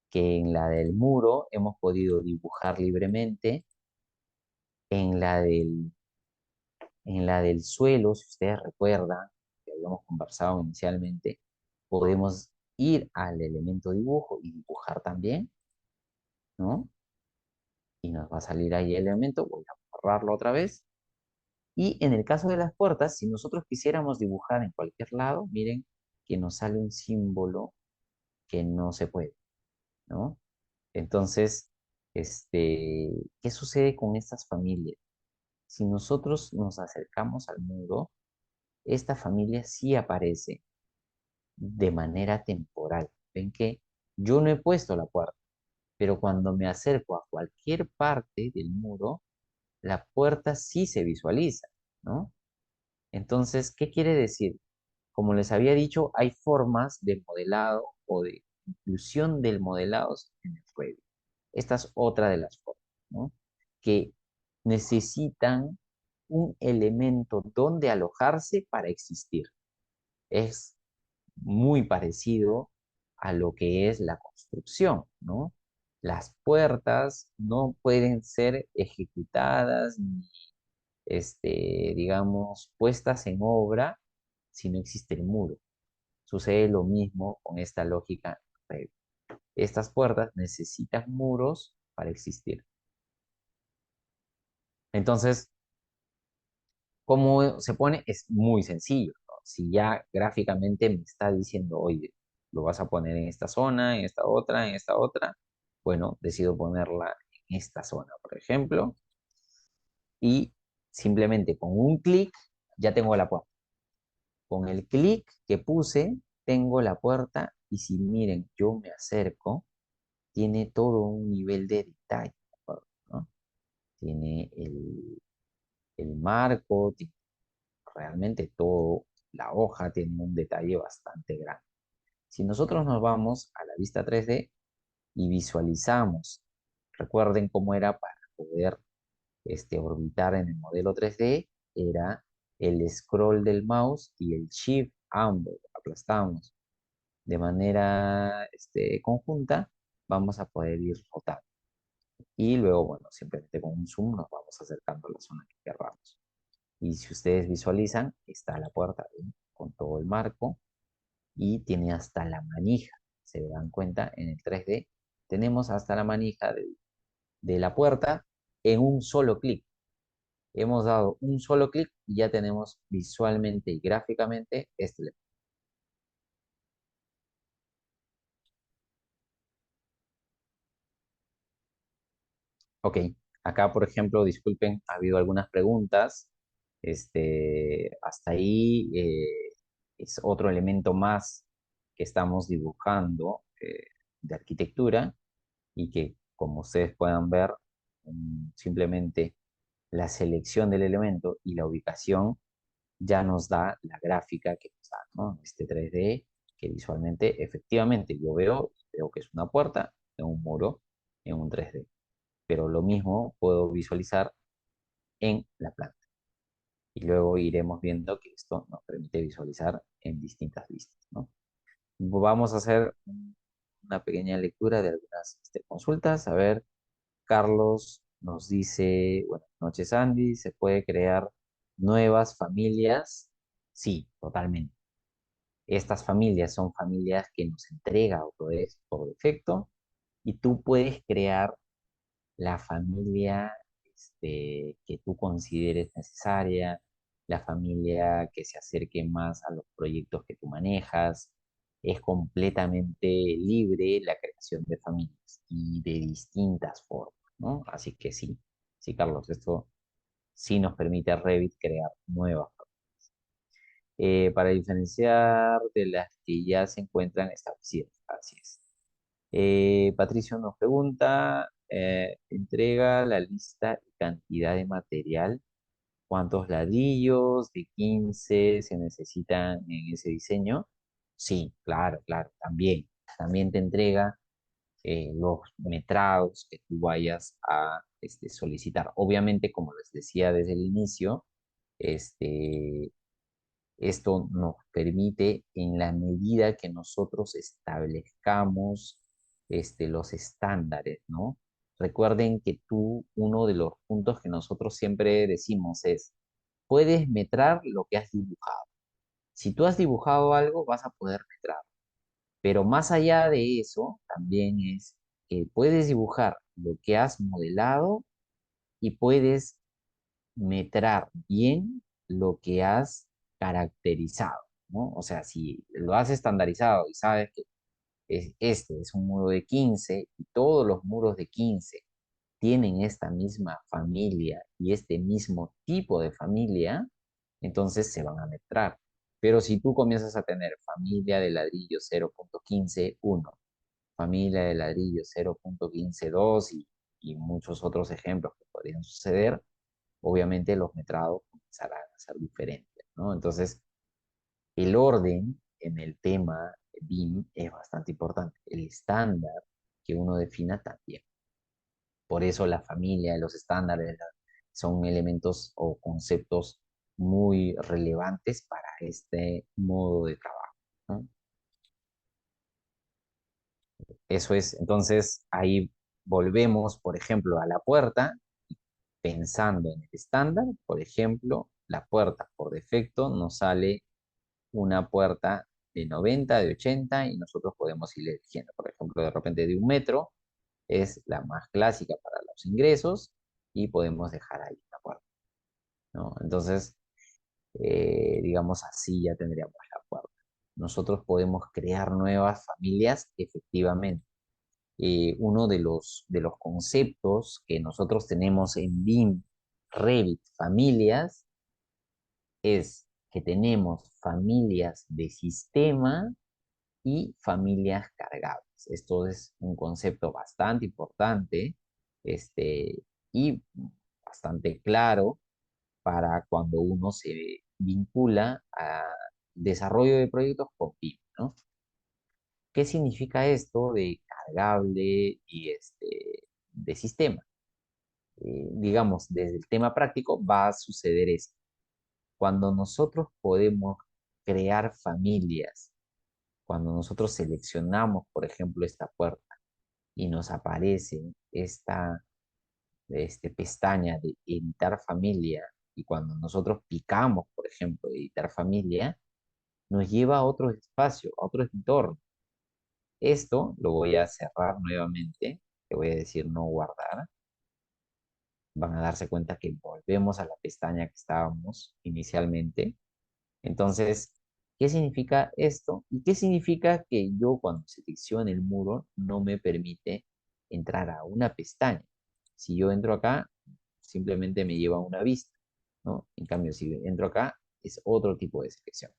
que en la del muro hemos podido dibujar libremente, en la del suelo, si ustedes recuerdan, que habíamos conversado inicialmente, podemos ir al elemento dibujo y dibujar también, ¿no? Y nos va a salir ahí el elemento, voy a borrarlo otra vez. Y en el caso de las puertas, si nosotros quisiéramos dibujar en cualquier lado, miren que nos sale un símbolo que no se puede, ¿no? Entonces, ¿qué sucede con estas familias? Si nosotros nos acercamos al muro, esta familia sí aparece de manera temporal. Ven que yo no he puesto la puerta, pero cuando me acerco a cualquier parte del muro, la puerta sí se visualiza, ¿no? Entonces, ¿qué quiere decir? Como les había dicho, hay formas de modelado o de inclusión del modelado en el Revit. Esta es otra de las formas, ¿no? Que necesitan un elemento donde alojarse para existir. Es muy parecido a lo que es la construcción, ¿no? Las puertas no pueden ser ejecutadas ni, digamos, puestas en obra si no existe el muro. Sucede lo mismo con esta lógica Revit. Estas puertas necesitan muros para existir. Entonces, ¿cómo se pone? Es muy sencillo, ¿no? Si ya gráficamente me está diciendo, oye, lo vas a poner en esta zona, en esta otra, bueno, decido ponerla en esta zona, por ejemplo, y simplemente con un clic ya tengo la puerta. Con el clic que puse, tengo la puerta y si miren, yo me acerco, tiene todo un nivel de detalle, ¿no? Tiene el marco, tiene realmente todo, la hoja tiene un detalle bastante grande. Si nosotros nos vamos a la vista 3D y visualizamos, recuerden cómo era para poder orbitar en el modelo 3D, era el scroll del mouse y el shift, ambos aplastamos de manera conjunta, vamos a poder ir rotando. Y luego, bueno, simplemente con un zoom nos vamos acercando a la zona que querramos. Y si ustedes visualizan, está la puerta, ¿ven? Con todo el marco y tiene hasta la manija. Se dan cuenta, en el 3D tenemos hasta la manija de la puerta en un solo clic. Hemos dado un solo clic y ya tenemos visualmente y gráficamente este. Ok, acá por ejemplo, disculpen, ha habido algunas preguntas. Hasta ahí es otro elemento más que estamos dibujando de arquitectura y que, como ustedes puedan ver, simplemente la selección del elemento y la ubicación ya nos da la gráfica que nos da, ¿no? Este 3D que visualmente, efectivamente, yo veo que es una puerta en un muro en un 3D, pero lo mismo puedo visualizar en la planta. Y luego iremos viendo que esto nos permite visualizar en distintas vistas, ¿no? Vamos a hacer una pequeña lectura de algunas consultas. A ver, Carlos nos dice, buenas noches, Andy, ¿se puede crear nuevas familias? Sí, totalmente. Estas familias son familias que nos entrega Autodesk por defecto y tú puedes crear la familia que tú consideres necesaria, la familia que se acerque más a los proyectos que tú manejas. Es completamente libre la creación de familias y de distintas formas, ¿no? Así que sí, sí, Carlos, esto sí nos permite a Revit crear nuevas familias. Para diferenciar de las que ya se encuentran establecidas. Así es. Patricio nos pregunta, entrega la lista y cantidad de material, cuántos ladrillos de 15 se necesitan en ese diseño. Sí, claro, claro, también. También te entrega los metrados que tú vayas a solicitar. Obviamente, como les decía desde el inicio, este, esto nos permite, en la medida que nosotros establezcamos los estándares, ¿no? Recuerden que uno de los puntos que nosotros siempre decimos es, puedes metrar lo que has dibujado. Si tú has dibujado algo, vas a poder metrar. Pero más allá de eso, también es que puedes dibujar lo que has modelado y puedes metrar bien lo que has caracterizado, ¿no? O sea, si lo has estandarizado y sabes que este es un muro de 15 y todos los muros de 15 tienen esta misma familia y este mismo tipo de familia, entonces se van a mezclar. Pero si tú comienzas a tener familia de ladrillo 0.15, 1, familia de ladrillo 0.15, 2 y muchos otros ejemplos que podrían suceder, obviamente los metrados comenzarán a ser diferentes, ¿no? Entonces, el orden en el tema BIM es bastante importante. El estándar que uno defina también. Por eso la familia, los estándares son elementos o conceptos muy relevantes para este modo de trabajo, ¿no? Eso es, entonces ahí volvemos, por ejemplo, a la puerta, pensando en el estándar. Por ejemplo, la puerta por defecto nos sale una puerta de 90, de 80 y nosotros podemos ir eligiendo. Por ejemplo, de repente de 1 metro es la más clásica para los ingresos y podemos dejar ahí la puerta, ¿no? Entonces, digamos así ya tendríamos la puerta. Nosotros podemos crear nuevas familias efectivamente. Uno de los conceptos que nosotros tenemos en BIM, Revit, familias, es que tenemos familias de sistema y familias cargables. Esto es un concepto bastante importante, y bastante claro para cuando uno se vincula a desarrollo de proyectos con BIM, ¿no? ¿Qué significa esto de cargable y de sistema? Digamos, desde el tema práctico va a suceder esto. Cuando nosotros podemos crear familias, cuando nosotros seleccionamos, por ejemplo, esta puerta y nos aparece esta pestaña de editar familia, y cuando nosotros picamos, por ejemplo, editar familia, nos lleva a otro espacio, a otro entorno. Esto lo voy a cerrar nuevamente, le voy a decir no guardar. Van a darse cuenta que volvemos a la pestaña que estábamos inicialmente. Entonces, ¿qué significa esto? ¿Y qué significa que yo cuando seleccione el muro no me permite entrar a una pestaña? Si yo entro acá, simplemente me lleva a una vista, ¿no? En cambio, si entro acá, es otro tipo de selección.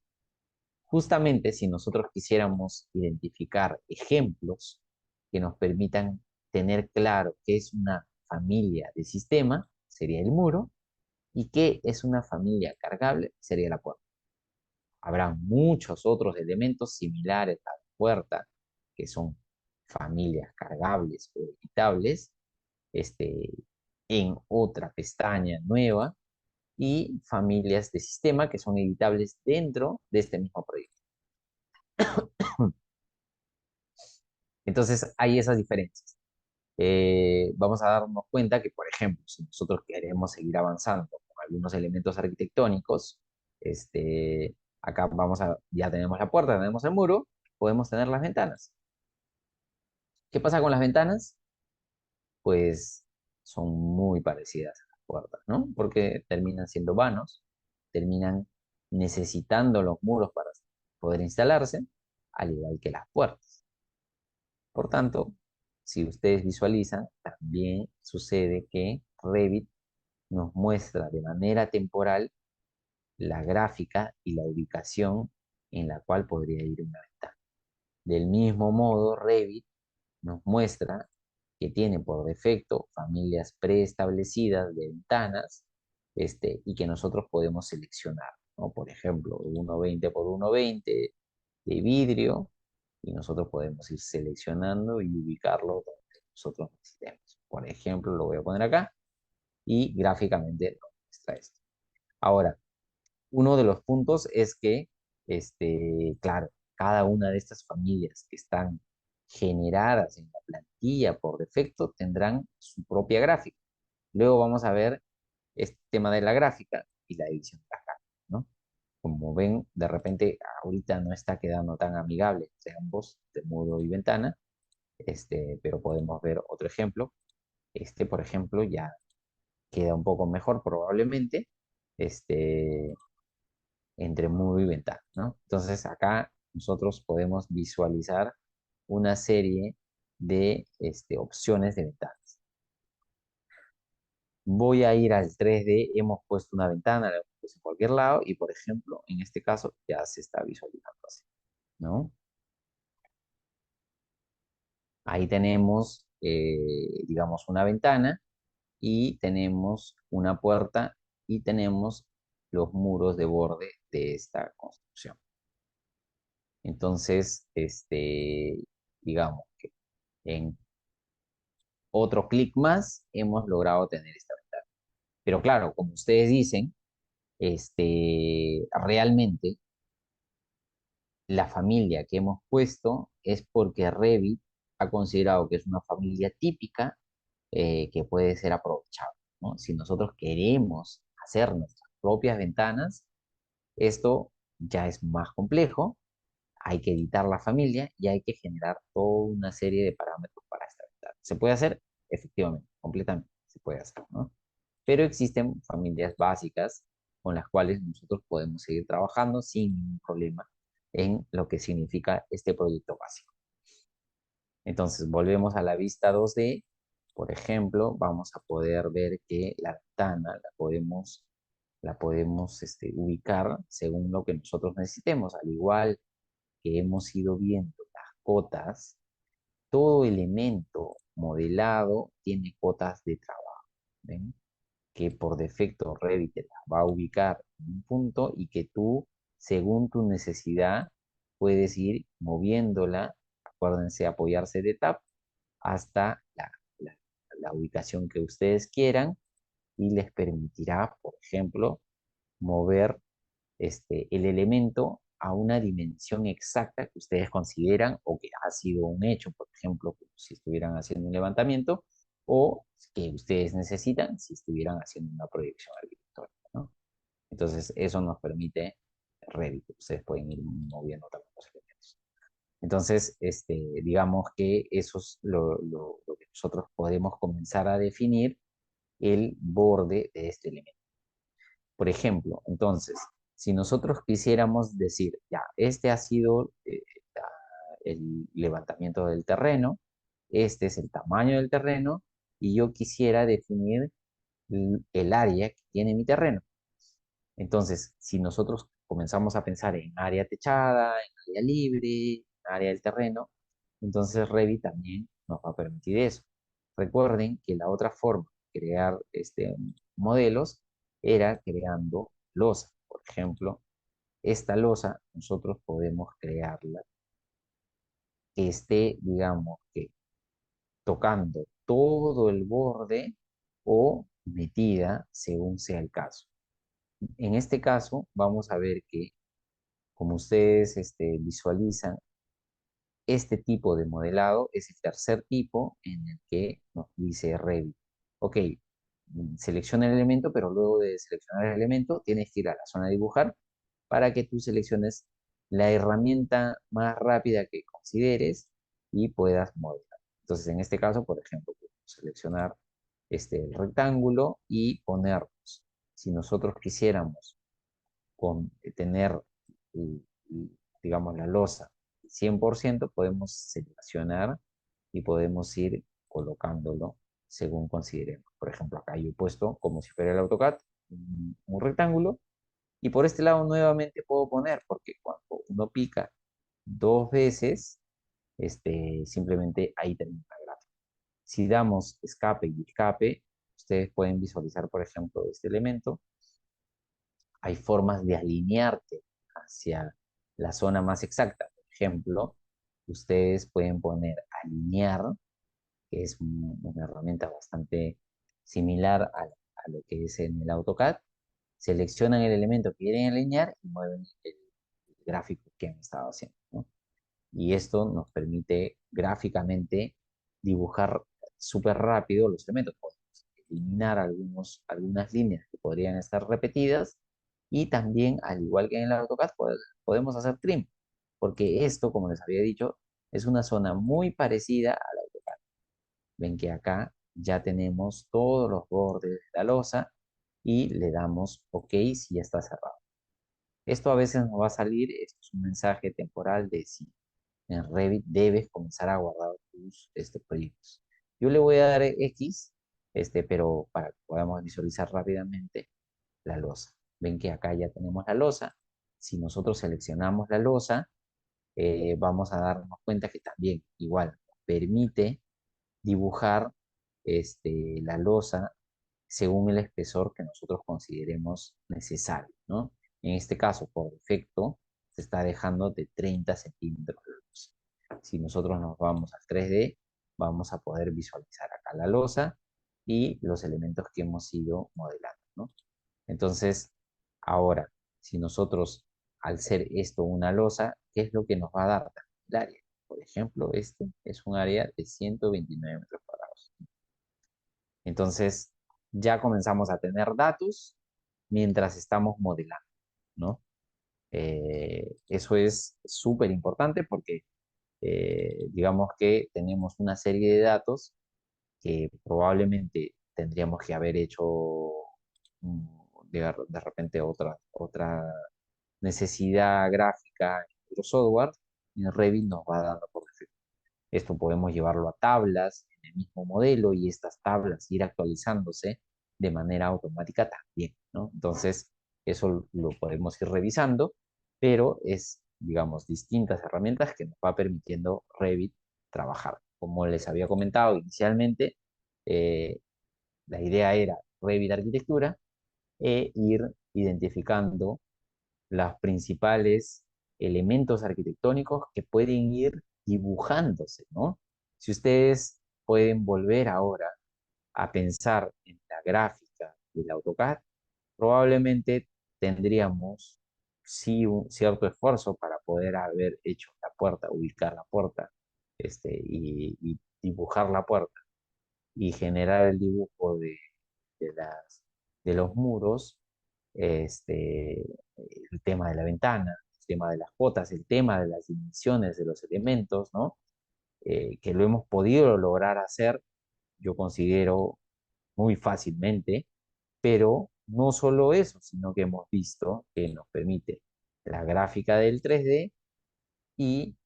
Justamente si nosotros quisiéramos identificar ejemplos que nos permitan tener claro qué es una familia de sistema, sería el muro, y qué es una familia cargable, sería la puerta. Habrá muchos otros elementos similares a la puerta, que son familias cargables o editables, este, en otra pestaña nueva, y familias de sistema que son editables dentro de este mismo proyecto. Entonces, hay esas diferencias. Vamos a darnos cuenta que, por ejemplo, si nosotros queremos seguir avanzando con algunos elementos arquitectónicos, acá ya tenemos la puerta, tenemos el muro, podemos tener las ventanas. ¿Qué pasa con las ventanas? Pues son muy parecidas a las puertas, ¿no? Porque terminan siendo vanos, terminan necesitando los muros para poder instalarse, al igual que las puertas. Por tanto, si ustedes visualizan, también sucede que Revit nos muestra de manera temporal la gráfica y la ubicación en la cual podría ir una ventana. Del mismo modo, Revit nos muestra que tiene por defecto familias preestablecidas de ventanas, y que nosotros podemos seleccionar, ¿no? Por ejemplo, 1,20 por 1,20 de vidrio, y nosotros podemos ir seleccionando y ubicarlo donde nosotros necesitemos. Por ejemplo, lo voy a poner acá y gráficamente nos muestra esto. Ahora, uno de los puntos es que, claro, cada una de estas familias que están generadas en la plantilla por defecto tendrán su propia gráfica. Luego vamos a ver este tema de la gráfica y la edición de las gráficas, ¿no? Como ven, de repente ahorita no está quedando tan amigable entre ambos, de muro y ventana, pero podemos ver otro ejemplo. Por ejemplo, ya queda un poco mejor probablemente, este, entre muro y ventana, ¿no? Entonces acá nosotros podemos visualizar una serie de opciones de ventanas. Voy a ir al 3D, hemos puesto una ventana, la hemos puesto en cualquier lado y, por ejemplo, en este caso ya se está visualizando así, ¿no? Ahí tenemos, digamos, una ventana y tenemos una puerta y tenemos los muros de borde de esta construcción. Entonces, digamos que en otro clic más hemos logrado tener esta ventana. Pero claro, como ustedes dicen, realmente la familia que hemos puesto es porque Revit ha considerado que es una familia típica que puede ser aprovechable, ¿no? Si nosotros queremos hacer nuestras propias ventanas, esto ya es más complejo, hay que editar la familia y hay que generar toda una serie de parámetros para esta ventana. ¿Se puede hacer? Efectivamente, completamente se puede hacer, ¿no? Pero existen familias básicas con las cuales nosotros podemos seguir trabajando sin ningún problema en lo que significa este proyecto básico. Entonces, volvemos a la vista 2D. Por ejemplo, vamos a poder ver que la ventana la podemos ubicar según lo que nosotros necesitemos. Al igual que hemos ido viendo las cotas, todo elemento modelado tiene cotas de trabajo. ¿Ven? Que por defecto Revit te las va a ubicar en un punto y que tú, según tu necesidad, puedes ir moviéndola, acuérdense, apoyarse de Tab hasta la- la ubicación que ustedes quieran y les permitirá, por ejemplo, mover el elemento a una dimensión exacta que ustedes consideran o que ha sido un hecho, por ejemplo, como si estuvieran haciendo un levantamiento o que ustedes necesitan si estuvieran haciendo una proyección arquitectónica, ¿no? Entonces, eso nos permite Revit. Ustedes pueden ir moviendo también los elementos. Entonces, digamos que eso es lo que nosotros podemos comenzar a definir el borde de este elemento. Por ejemplo, entonces, si nosotros quisiéramos decir, ya, este ha sido el levantamiento del terreno, este es el tamaño del terreno, y yo quisiera definir el área que tiene mi terreno. Entonces, si nosotros comenzamos a pensar en área techada, en área libre, en área del terreno, entonces Revit también nos va a permitir eso. Recuerden que la otra forma de crear modelos era creando losa. Por ejemplo, esta losa nosotros podemos crearla que esté, digamos, que tocando todo el borde o metida según sea el caso. En este caso, vamos a ver que, como ustedes visualizan, este tipo de modelado es el tercer tipo en el que nos dice Revit. Ok, selecciona el elemento, pero luego de seleccionar el elemento, tienes que ir a la zona de dibujar para que tú selecciones la herramienta más rápida que consideres y puedas modelar. Entonces, en este caso, por ejemplo, podemos seleccionar el rectángulo y ponernos. Si nosotros quisiéramos tener, y- digamos, la losa 100%, podemos seleccionar y podemos ir colocándolo según consideremos. Por ejemplo, acá yo he puesto como si fuera el AutoCAD un rectángulo y por este lado nuevamente puedo poner, porque cuando uno pica dos veces, simplemente ahí termina la gráfica. Si damos escape y escape, ustedes pueden visualizar, por ejemplo, este elemento. Hay formas de alinearte hacia la zona más exacta. Por ejemplo, ustedes pueden poner alinear, que es una herramienta bastante similar a lo que es en el AutoCAD. Seleccionan el elemento que quieren alinear y mueven el gráfico que han estado haciendo, ¿no? Y esto nos permite gráficamente dibujar súper rápido los elementos. Podemos eliminar algunas líneas que podrían estar repetidas y también, al igual que en el AutoCAD, podemos hacer trim, porque esto, como les había dicho, es una zona muy parecida al AutoCAD. Ven que acá ya tenemos todos los bordes de la losa y le damos OK si ya está cerrado. Esto a veces nos va a salir, esto es un mensaje temporal de si en Revit debes comenzar a guardar tus proyectos. Yo le voy a dar X pero para que podamos visualizar rápidamente la losa. Ven que acá ya tenemos la losa. Si nosotros seleccionamos la losa, vamos a darnos cuenta que también igual permite dibujar la losa según el espesor que nosotros consideremos necesario, ¿no? En este caso, por defecto, se está dejando de 30 centímetros de losa. Si nosotros nos vamos al 3D, vamos a poder visualizar acá la losa y los elementos que hemos ido modelando, ¿no? Entonces, ahora, si nosotros, al ser esto una losa, ¿qué es lo que nos va a dar el área? Por ejemplo, este es un área de 129 metros cuadrados. Entonces, ya comenzamos a tener datos mientras estamos modelando, ¿no? Eso es súper importante porque digamos que tenemos una serie de datos que probablemente tendríamos que haber hecho mm, de repente otra necesidad gráfica en otro software, y en Revit nos va dando por defecto. Esto podemos llevarlo a tablas en el mismo modelo y estas tablas ir actualizándose de manera automática también, ¿no? Entonces, eso lo podemos ir revisando, pero es, digamos, distintas herramientas que nos va permitiendo Revit trabajar. Como les había comentado inicialmente, eh, la idea era Revit Arquitectura e ir identificando los principales elementos arquitectónicos que pueden ir dibujándose, ¿no? Si ustedes pueden volver ahora a pensar en la gráfica del AutoCAD, probablemente tendríamos sí un cierto esfuerzo para poder haber hecho la puerta, ubicar la puerta, y dibujar la puerta y generar el dibujo de de los muros, el tema de la ventana, el tema de las cotas, el tema de las dimensiones de los elementos, ¿no? Que lo hemos podido lograr hacer, yo considero muy fácilmente, pero no solo eso, sino que hemos visto que nos permite la gráfica del 3D y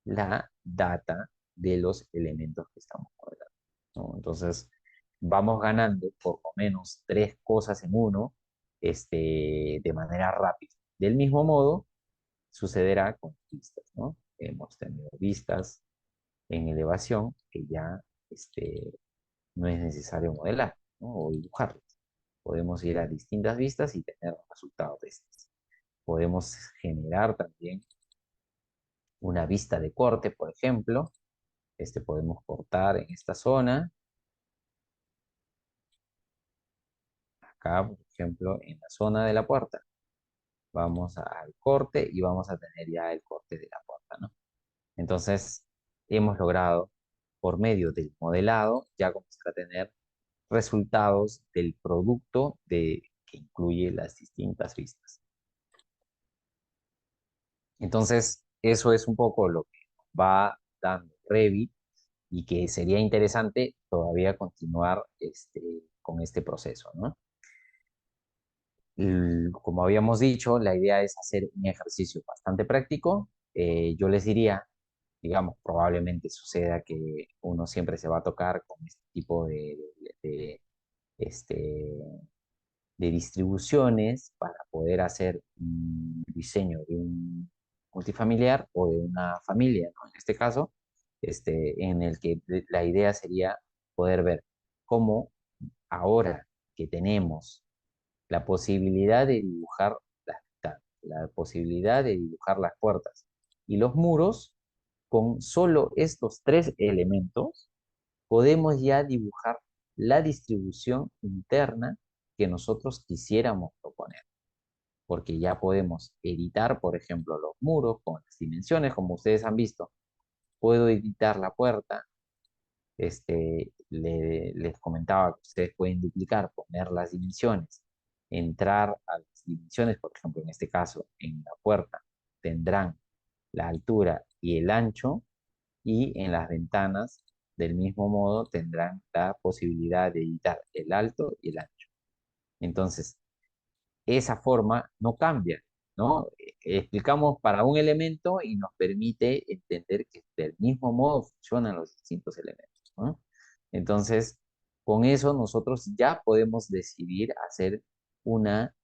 la data de los elementos que estamos modelando, ¿no? Entonces, vamos ganando por lo menos tres cosas en uno, de manera rápida. Del mismo modo, sucederá con vistas, ¿no? Hemos tenido vistas en elevación que ya no es necesario modelar, ¿no? O dibujarlas. Podemos ir a distintas vistas y tener resultados de estas. Podemos generar también una vista de corte, por ejemplo. Podemos cortar en esta zona, acá, por ejemplo, en la zona de la puerta. Vamos al corte y vamos a tener ya el corte de la puerta, ¿no? Entonces, hemos logrado, por medio del modelado, ya comenzar a tener resultados del producto que incluye las distintas vistas. Entonces, eso es un poco lo que va dando Revit y que sería interesante todavía continuar con este proceso, ¿no? Como habíamos dicho, la idea es hacer un ejercicio bastante práctico. Yo les diría, digamos, probablemente suceda que uno siempre se va a tocar con este tipo de, este, de distribuciones para poder hacer un diseño de un multifamiliar o de una familia, ¿no? En este caso, en el que la idea sería poder ver cómo ahora que tenemos la posibilidad de dibujar las ventanas, la posibilidad de dibujar las puertas y los muros, con solo estos tres elementos, podemos ya dibujar la distribución interna que nosotros quisiéramos proponer, porque ya podemos editar, por ejemplo, los muros con las dimensiones, como ustedes han visto. Puedo editar la puerta, les comentaba que ustedes pueden duplicar, poner las dimensiones, entrar a las dimensiones, por ejemplo, en este caso, en la puerta, tendrán la altura y el ancho, y en las ventanas, del mismo modo, tendrán la posibilidad de editar el alto y el ancho. Entonces, esa forma no cambia, ¿no? Explicamos para un elemento y nos permite entender que del mismo modo funcionan los distintos elementos, ¿no? Entonces, Con eso nosotros ya podemos decidir hacer una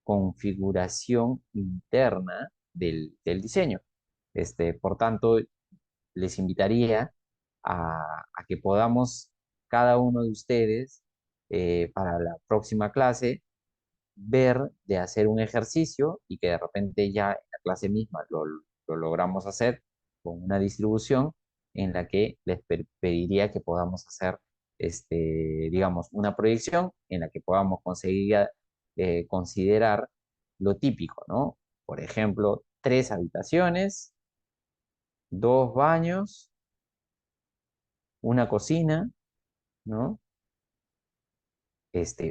configuración interna del diseño. Por tanto, les invitaría a que podamos, cada uno de ustedes, para la próxima clase, ver de hacer un ejercicio y que de repente ya en la clase misma lo logramos hacer con una distribución en la que les pediría que podamos hacer, digamos, una proyección en la que podamos conseguir considerar lo típico, ¿no? Por ejemplo, 3 habitaciones, 2 baños, una cocina, ¿no?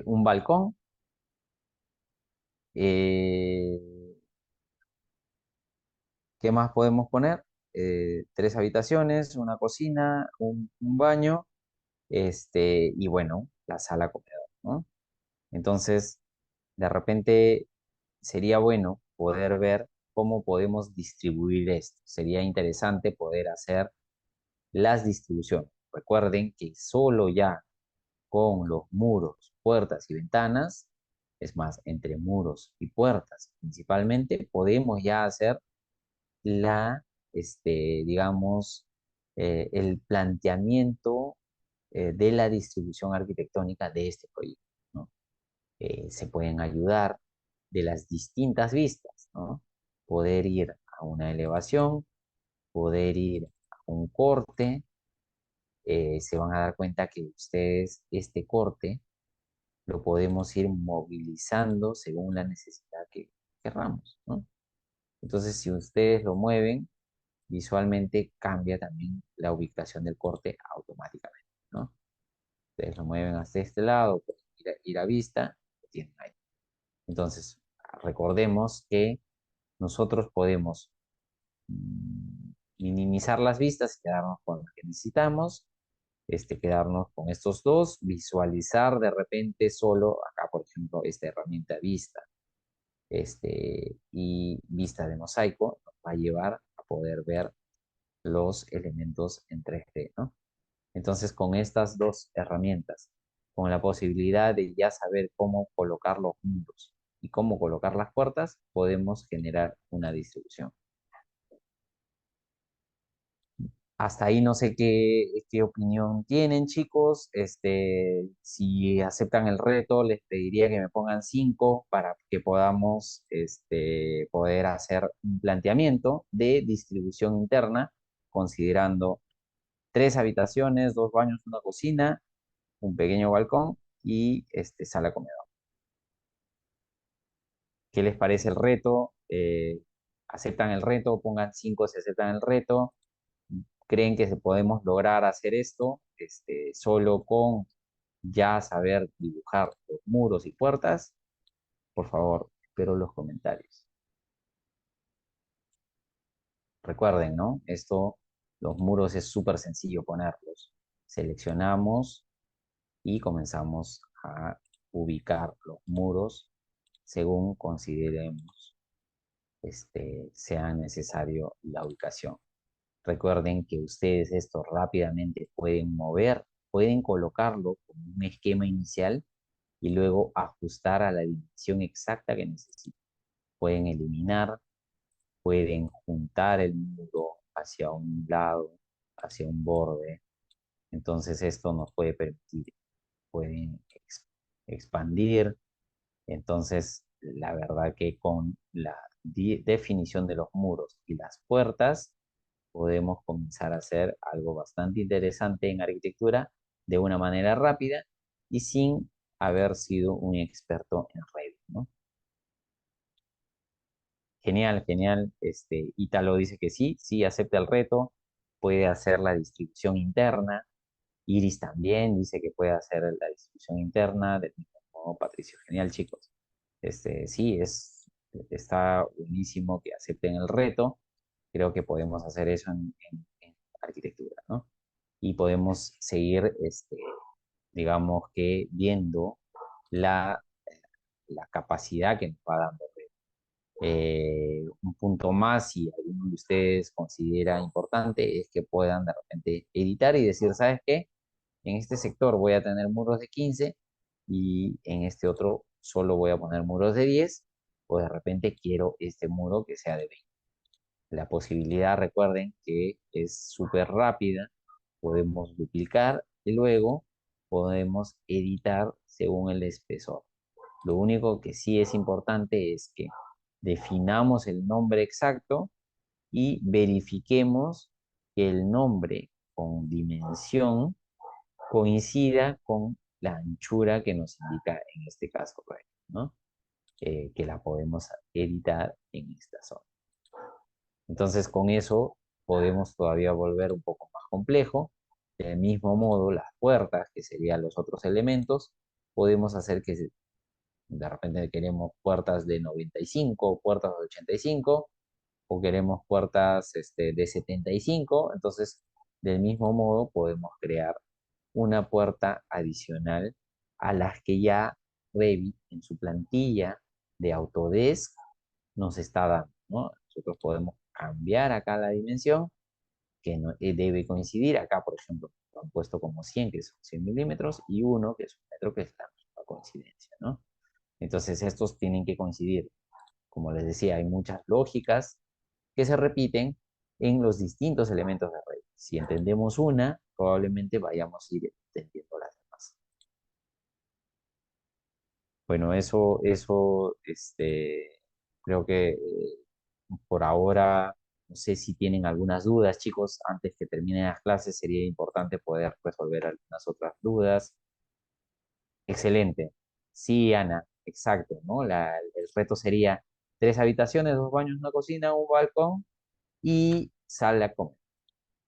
Un balcón. eh, ¿Qué más podemos poner? 3 habitaciones, una cocina, un baño, y bueno, la sala comedor, ¿no? Entonces, de repente sería bueno poder ver cómo podemos distribuir esto. Sería interesante poder hacer las distribuciones. Recuerden que solo ya con los muros, puertas y ventanas, es más, entre muros y puertas principalmente, podemos ya hacer la, digamos, el planteamiento de la distribución arquitectónica de este proyecto, ¿no? Se pueden ayudar de las distintas vistas, ¿no? Poder ir a una elevación, poder ir a un corte, se van a dar cuenta que ustedes este corte lo podemos ir movilizando según la necesidad que querramos, ¿no? Entonces, si ustedes lo mueven, visualmente cambia también la ubicación del corte automáticamente, ¿no? Ustedes lo mueven hacia este lado, pues, ir a vista, lo tienen ahí. Entonces, recordemos que nosotros podemos minimizar las vistas y quedarnos con las que necesitamos, quedarnos con estos dos, visualizar de repente solo acá, por ejemplo, esta herramienta vista, y vista de mosaico nos va a llevar a poder ver los elementos en 3D, ¿no? Entonces, con estas dos herramientas, con la posibilidad de ya saber cómo colocar los muros y cómo colocar las puertas, podemos generar una distribución. Hasta ahí no sé qué opinión tienen, chicos. Si aceptan el reto, les pediría que me pongan 5 para que podamos poder hacer un planteamiento de distribución interna, considerando 3 habitaciones, 2 baños, una cocina, un pequeño balcón y sala comedor. ¿Qué les parece el reto? ¿Aceptan el reto? Pongan 5 si aceptan el reto. ¿Creen que se podemos lograr hacer esto solo con ya saber dibujar los muros y puertas? Por favor, espero los comentarios. Recuerden, ¿no? Los muros es súper sencillo ponerlos. Seleccionamos y comenzamos a ubicar los muros según consideremos sea necesario la ubicación. Recuerden que ustedes esto rápidamente pueden mover, pueden colocarlo como un esquema inicial y luego ajustar a la dimensión exacta que necesiten. Pueden eliminar, pueden juntar el muro hacia un lado, hacia un borde. Entonces esto nos puede permitir, pueden expandir. Entonces, la verdad que con la definición de los muros y las puertas, podemos comenzar a hacer algo bastante interesante en arquitectura de una manera rápida y sin haber sido un experto en Revit, ¿no? Genial, genial. Ítalo dice que sí, sí acepta el reto, puede hacer la distribución interna. Iris también dice que puede hacer la distribución interna, del mismo modo Patricio. Genial, chicos. Sí, está buenísimo que acepten el reto. Creo que podemos hacer eso en arquitectura, ¿no? Y podemos seguir, digamos que viendo la, la capacidad que nos va dando. Un punto más, si alguno de ustedes considera importante, es que puedan de repente editar y decir, ¿sabes qué? en este sector voy a tener muros de 15 y en este otro solo voy a poner muros de 10 o de repente quiero este muro que sea de 20. La posibilidad, recuerden que es súper rápida, podemos duplicar y luego podemos editar según el espesor. Lo único que sí es importante es que definamos el nombre exacto y verifiquemos que el nombre con dimensión coincida con la anchura que nos indica en este caso, ¿no? Que la podemos editar en esta zona. Entonces, con eso podemos todavía volver un poco más complejo. Del mismo modo, las puertas, que serían los otros elementos, podemos hacer que de repente queremos puertas de 95, puertas de 85, o queremos puertas de 75. Entonces, del mismo modo, podemos crear una puerta adicional a las que ya Revit en su plantilla de Autodesk nos está dando, ¿no? Nosotros podemos cambiar acá la dimensión que debe coincidir. Acá, por ejemplo, lo han puesto como 100, que son 100 milímetros, y 1, que es un metro, que es la misma coincidencia, ¿no? Entonces, estos tienen que coincidir. Como les decía, hay muchas lógicas que se repiten en los distintos elementos de Revit. Si entendemos una, probablemente vayamos a ir entendiendo las demás. Bueno, creo que por ahora, no sé si tienen algunas dudas, chicos. Antes que terminen las clases, sería importante poder resolver algunas otras dudas. Excelente. Sí, Ana, exacto, ¿no? El reto sería 3 habitaciones, 2 baños, una cocina, un balcón y sala a comer.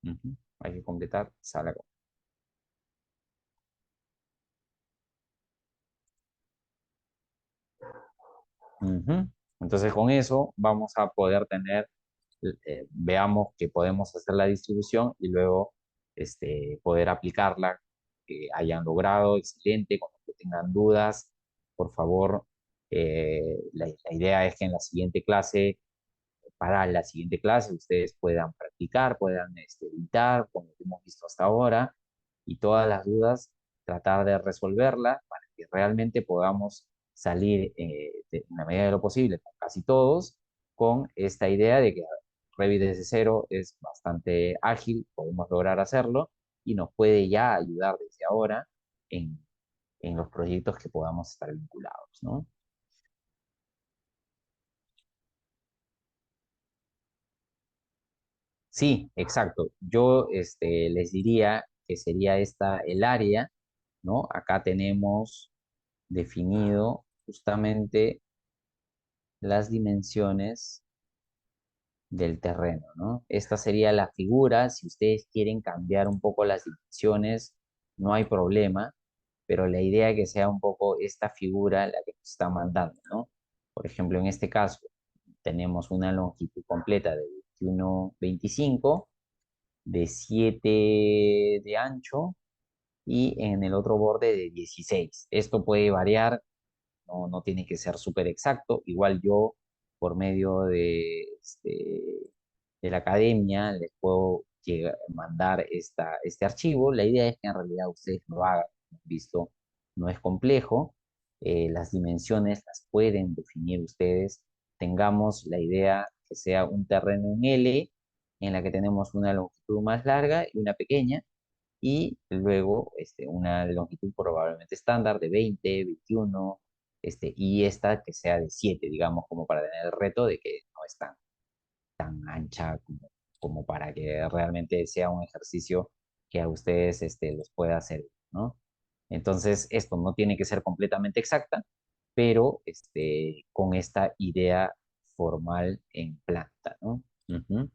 Ujú. Hay que completar sala a comer. Ujú. Entonces, con eso vamos a poder tener, veamos que podemos hacer la distribución y luego poder aplicarla, que hayan logrado, excelente. Cuando que tengan dudas, por favor, la idea es que en la siguiente clase, para la siguiente clase, ustedes puedan practicar, puedan editar, como hemos visto hasta ahora, y todas las dudas, tratar de resolverlas para que realmente podamos salir en la medida de lo posible, con casi todos, con esta idea de que Revit desde cero es bastante ágil, podemos lograr hacerlo y nos puede ya ayudar desde ahora en, en los proyectos que podamos estar vinculados, ¿no? Sí, exacto. Yo les diría que sería esta el área, ¿no? Acá tenemos definido justamente las dimensiones del terreno, ¿no? Esta sería la figura. Si ustedes quieren cambiar un poco las dimensiones, no hay problema, pero la idea es que sea un poco esta figura la que nos está mandando, ¿no? Por ejemplo, en este caso, tenemos una longitud completa de 21,25, de 7 de ancho y en el otro borde de 16. Esto puede variar, no tiene que ser súper exacto. Igual yo, por medio de la academia, les puedo mandar este archivo. La idea es que en realidad ustedes lo hagan. Visto, no es complejo. Las dimensiones las pueden definir ustedes. Tengamos la idea que sea un terreno en L, en la que tenemos una longitud más larga y una pequeña, y luego una longitud probablemente estándar de 20, 21, y esta que sea de 7, digamos, como para tener el reto de que no es tan ancha como para que realmente sea un ejercicio que a ustedes les pueda hacer, ¿no? Entonces, esto no tiene que ser completamente exacta, pero con esta idea formal en planta, ¿no? Ujú.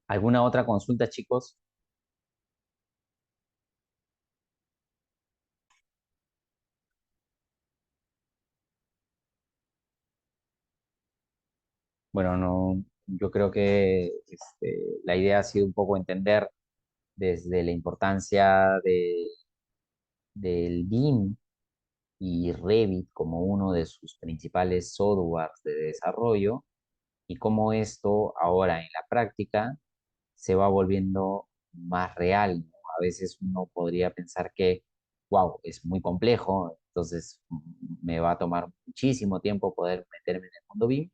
¿Alguna otra consulta, chicos? Bueno, no, yo creo que la idea ha sido un poco entender desde la importancia del BIM y Revit como uno de sus principales softwares de desarrollo y cómo esto ahora en la práctica se va volviendo más real, ¿no? A veces uno podría pensar que, wow, es muy complejo, entonces me va a tomar muchísimo tiempo poder meterme en el mundo BIM.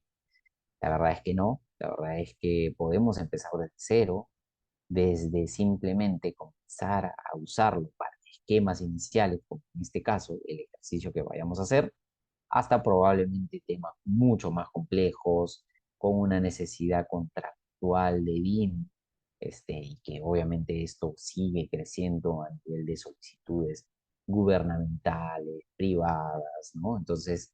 La verdad es que no, la verdad es que podemos empezar desde cero, desde simplemente comenzar a usarlo para esquemas iniciales, como en este caso el ejercicio que vayamos a hacer, hasta probablemente temas mucho más complejos, con una necesidad contractual de BIM, y que obviamente esto sigue creciendo a nivel de solicitudes gubernamentales, privadas, ¿no? Entonces,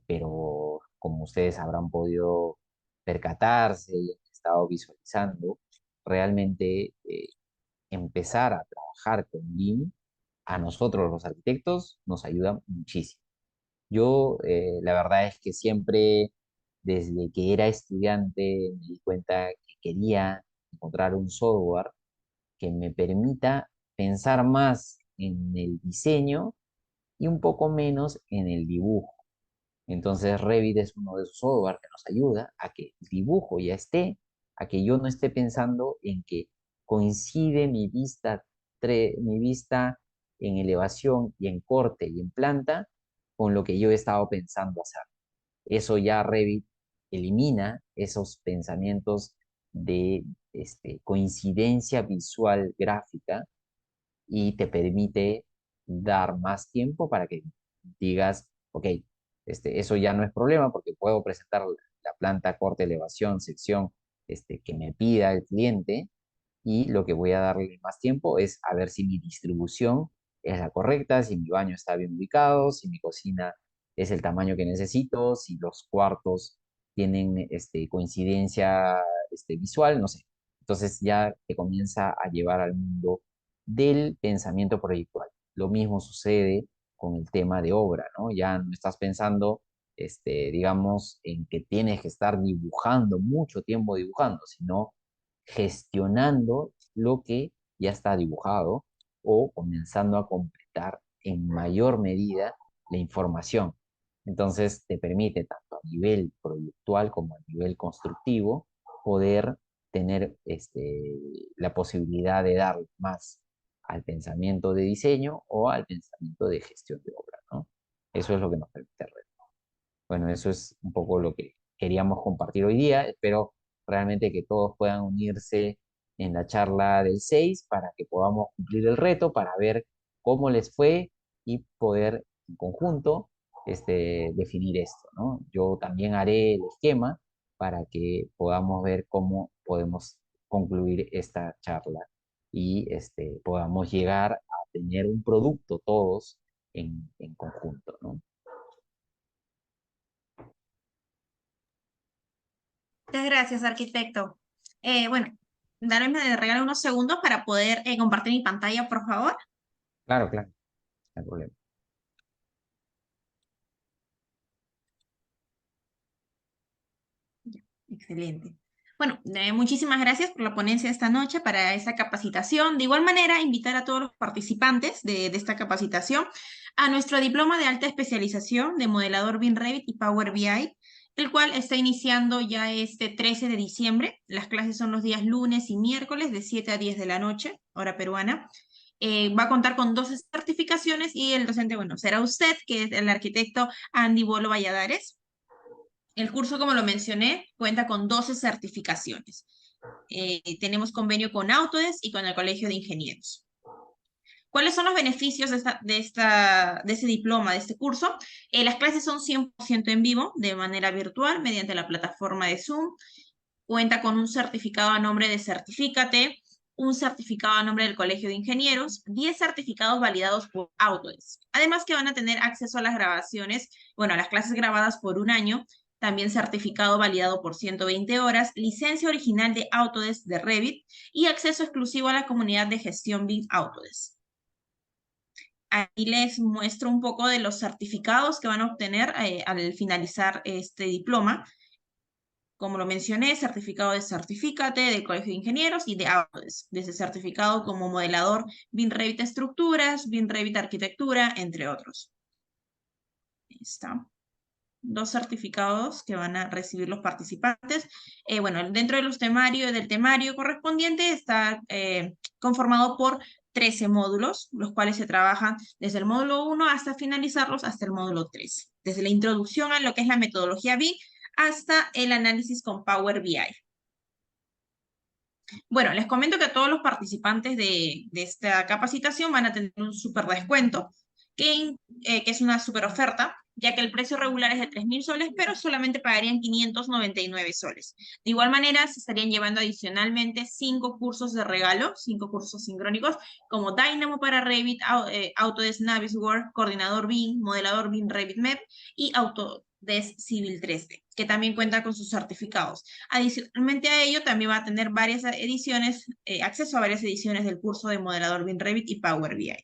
pero como ustedes habrán podido percatarse y han estado visualizando, realmente empezar a trabajar con BIM a nosotros los arquitectos nos ayuda muchísimo. Yo, la verdad es que siempre, desde que era estudiante, me di cuenta que quería encontrar un software que me permita pensar más en el diseño y un poco menos en el dibujo. Entonces Revit es uno de esos software que nos ayuda a que el dibujo ya esté, a que yo no esté pensando en que coincide mi vista en elevación y en corte y en planta con lo que yo he estado pensando hacer. Eso ya Revit elimina esos pensamientos de coincidencia visual gráfica y te permite dar más tiempo para que digas, ok, eso ya no es problema porque puedo presentar la planta, corte, elevación, sección, que me pida el cliente y lo que voy a darle más tiempo es a ver si mi distribución es la correcta, si mi baño está bien ubicado, si mi cocina es el tamaño que necesito, si los cuartos tienen coincidencia visual, no sé. Entonces ya te comienza a llevar al mundo del pensamiento proyectual. Lo mismo sucede con el tema de obra, ¿no? Ya no estás pensando, digamos, en que tienes que estar dibujando mucho tiempo dibujando, sino gestionando lo que ya está dibujado o comenzando a completar en mayor medida la información. Entonces te permite tanto a nivel proyectual como a nivel constructivo poder tener la posibilidad de dar más al pensamiento de diseño o al pensamiento de gestión de obra, ¿no? Eso es lo que nos permite Red. Bueno, eso es un poco lo que queríamos compartir hoy día. Espero realmente que todos puedan unirse en la charla del 6 para que podamos cumplir el reto, para ver cómo les fue y poder en conjunto definir esto, ¿no? Yo también haré el esquema para que podamos ver cómo podemos concluir esta charla y podamos llegar a tener un producto todos en conjunto, ¿no? Muchas gracias, arquitecto. Bueno, darme de regalo unos segundos para poder compartir mi pantalla, por favor. Claro, claro, no hay problema. Ya, excelente. Bueno, muchísimas gracias por la ponencia esta noche para esta capacitación. De igual manera, invitar a todos los participantes de esta capacitación a nuestro diploma de alta especialización de modelador BIM Revit y Power BI, el cual está iniciando ya este 13 de diciembre. Las clases son los días lunes y miércoles de 7 a 10 de la noche, hora peruana. Va a contar con 12 certificaciones y el docente, bueno, será usted, que es el arquitecto Andy Bolo Valladares. El curso, como lo mencioné, cuenta con 12 certificaciones. Tenemos convenio con Autodesk y con el Colegio de Ingenieros. ¿Cuáles son los beneficios de ese diploma, de este curso? Las clases son 100% en vivo, de manera virtual, mediante la plataforma de Zoom. Cuenta con un certificado a nombre de Certifícate, un certificado a nombre del Colegio de Ingenieros, 10 certificados validados por Autodesk. Además que van a tener acceso a las grabaciones, bueno, a las clases grabadas por un año, también certificado validado por 120 horas, licencia original de Autodesk de Revit y acceso exclusivo a la comunidad de gestión BIM Autodesk. Aquí les muestro un poco de los certificados que van a obtener al finalizar este diploma. Como lo mencioné, certificado de Certifícate del Colegio de Ingenieros y de Autodesk, desde certificado como modelador BIM Revit Estructuras, BIM Revit Arquitectura, entre otros. Ahí está. 2 certificados que van a recibir los participantes. Bueno, dentro del temario correspondiente está conformado por 13 módulos, los cuales se trabajan desde el módulo 1 hasta finalizarlos hasta el módulo 13. Desde la introducción a lo que es la metodología BIM hasta el análisis con Power BI. Bueno, les comento que todos los participantes de esta capacitación van a tener un súper descuento, que es una súper oferta, ya que el precio regular es de 3.000 soles, pero solamente pagarían 599 soles. De igual manera, se estarían llevando adicionalmente 5 cursos de regalo, 5 cursos sincrónicos, como Dynamo para Revit, Autodesk Navisworks, Coordinador BIM, Modelador BIM Revit MEP y Autodesk Civil 3D, que también cuenta con sus certificados. Adicionalmente a ello, también va a tener varias ediciones, acceso a varias ediciones del curso de Modelador BIM Revit y Power BI.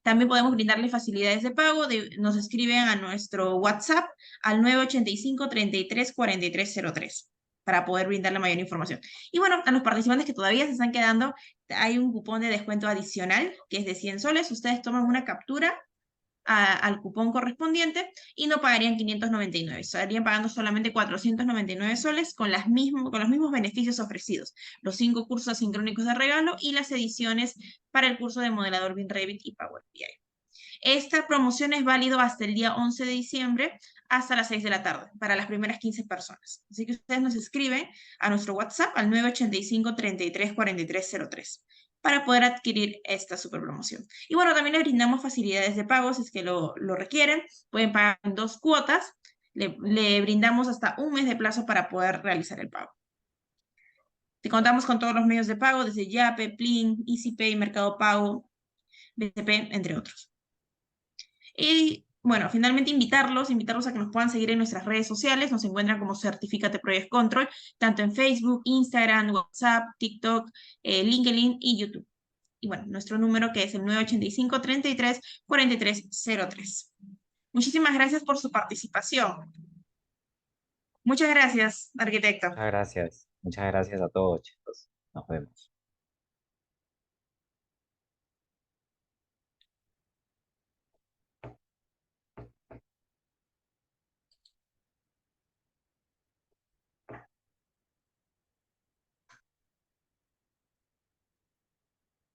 También podemos brindarle facilidades de pago. Nos escriben a nuestro WhatsApp al 985-33-4303 para poder brindarle mayor información. Y bueno, a los participantes que todavía se están quedando, hay un cupón de descuento adicional que es de 100 soles. Ustedes toman una captura al cupón correspondiente y no pagarían 599, estarían pagando solamente 499 soles con los mismos beneficios ofrecidos, los 5 cursos asincrónicos de regalo y las ediciones para el curso de modelador BIM Revit y Power BI. Esta promoción es válido hasta el día 11 de diciembre hasta las 6 de la tarde para las primeras 15 personas. Así que ustedes nos escriben a nuestro WhatsApp al 985-33-4303 para poder adquirir esta super promoción. Y bueno, también les brindamos facilidades de pago si es que lo requieren. Pueden pagar en 2 cuotas. Le brindamos hasta un mes de plazo para poder realizar el pago. Te contamos con todos los medios de pago, desde Yape, Plin, EasyPay, Mercado Pago, BCP, entre otros. Y bueno, finalmente invitarlos a que nos puedan seguir en nuestras redes sociales. Nos encuentran como Certifícate Project Control, tanto en Facebook, Instagram, WhatsApp, TikTok, LinkedIn y YouTube. Y bueno, nuestro número que es el 985-33-4303. Muchísimas gracias por su participación. Muchas gracias, arquitecto. Muchas gracias. Muchas gracias a todos, chicos. Nos vemos.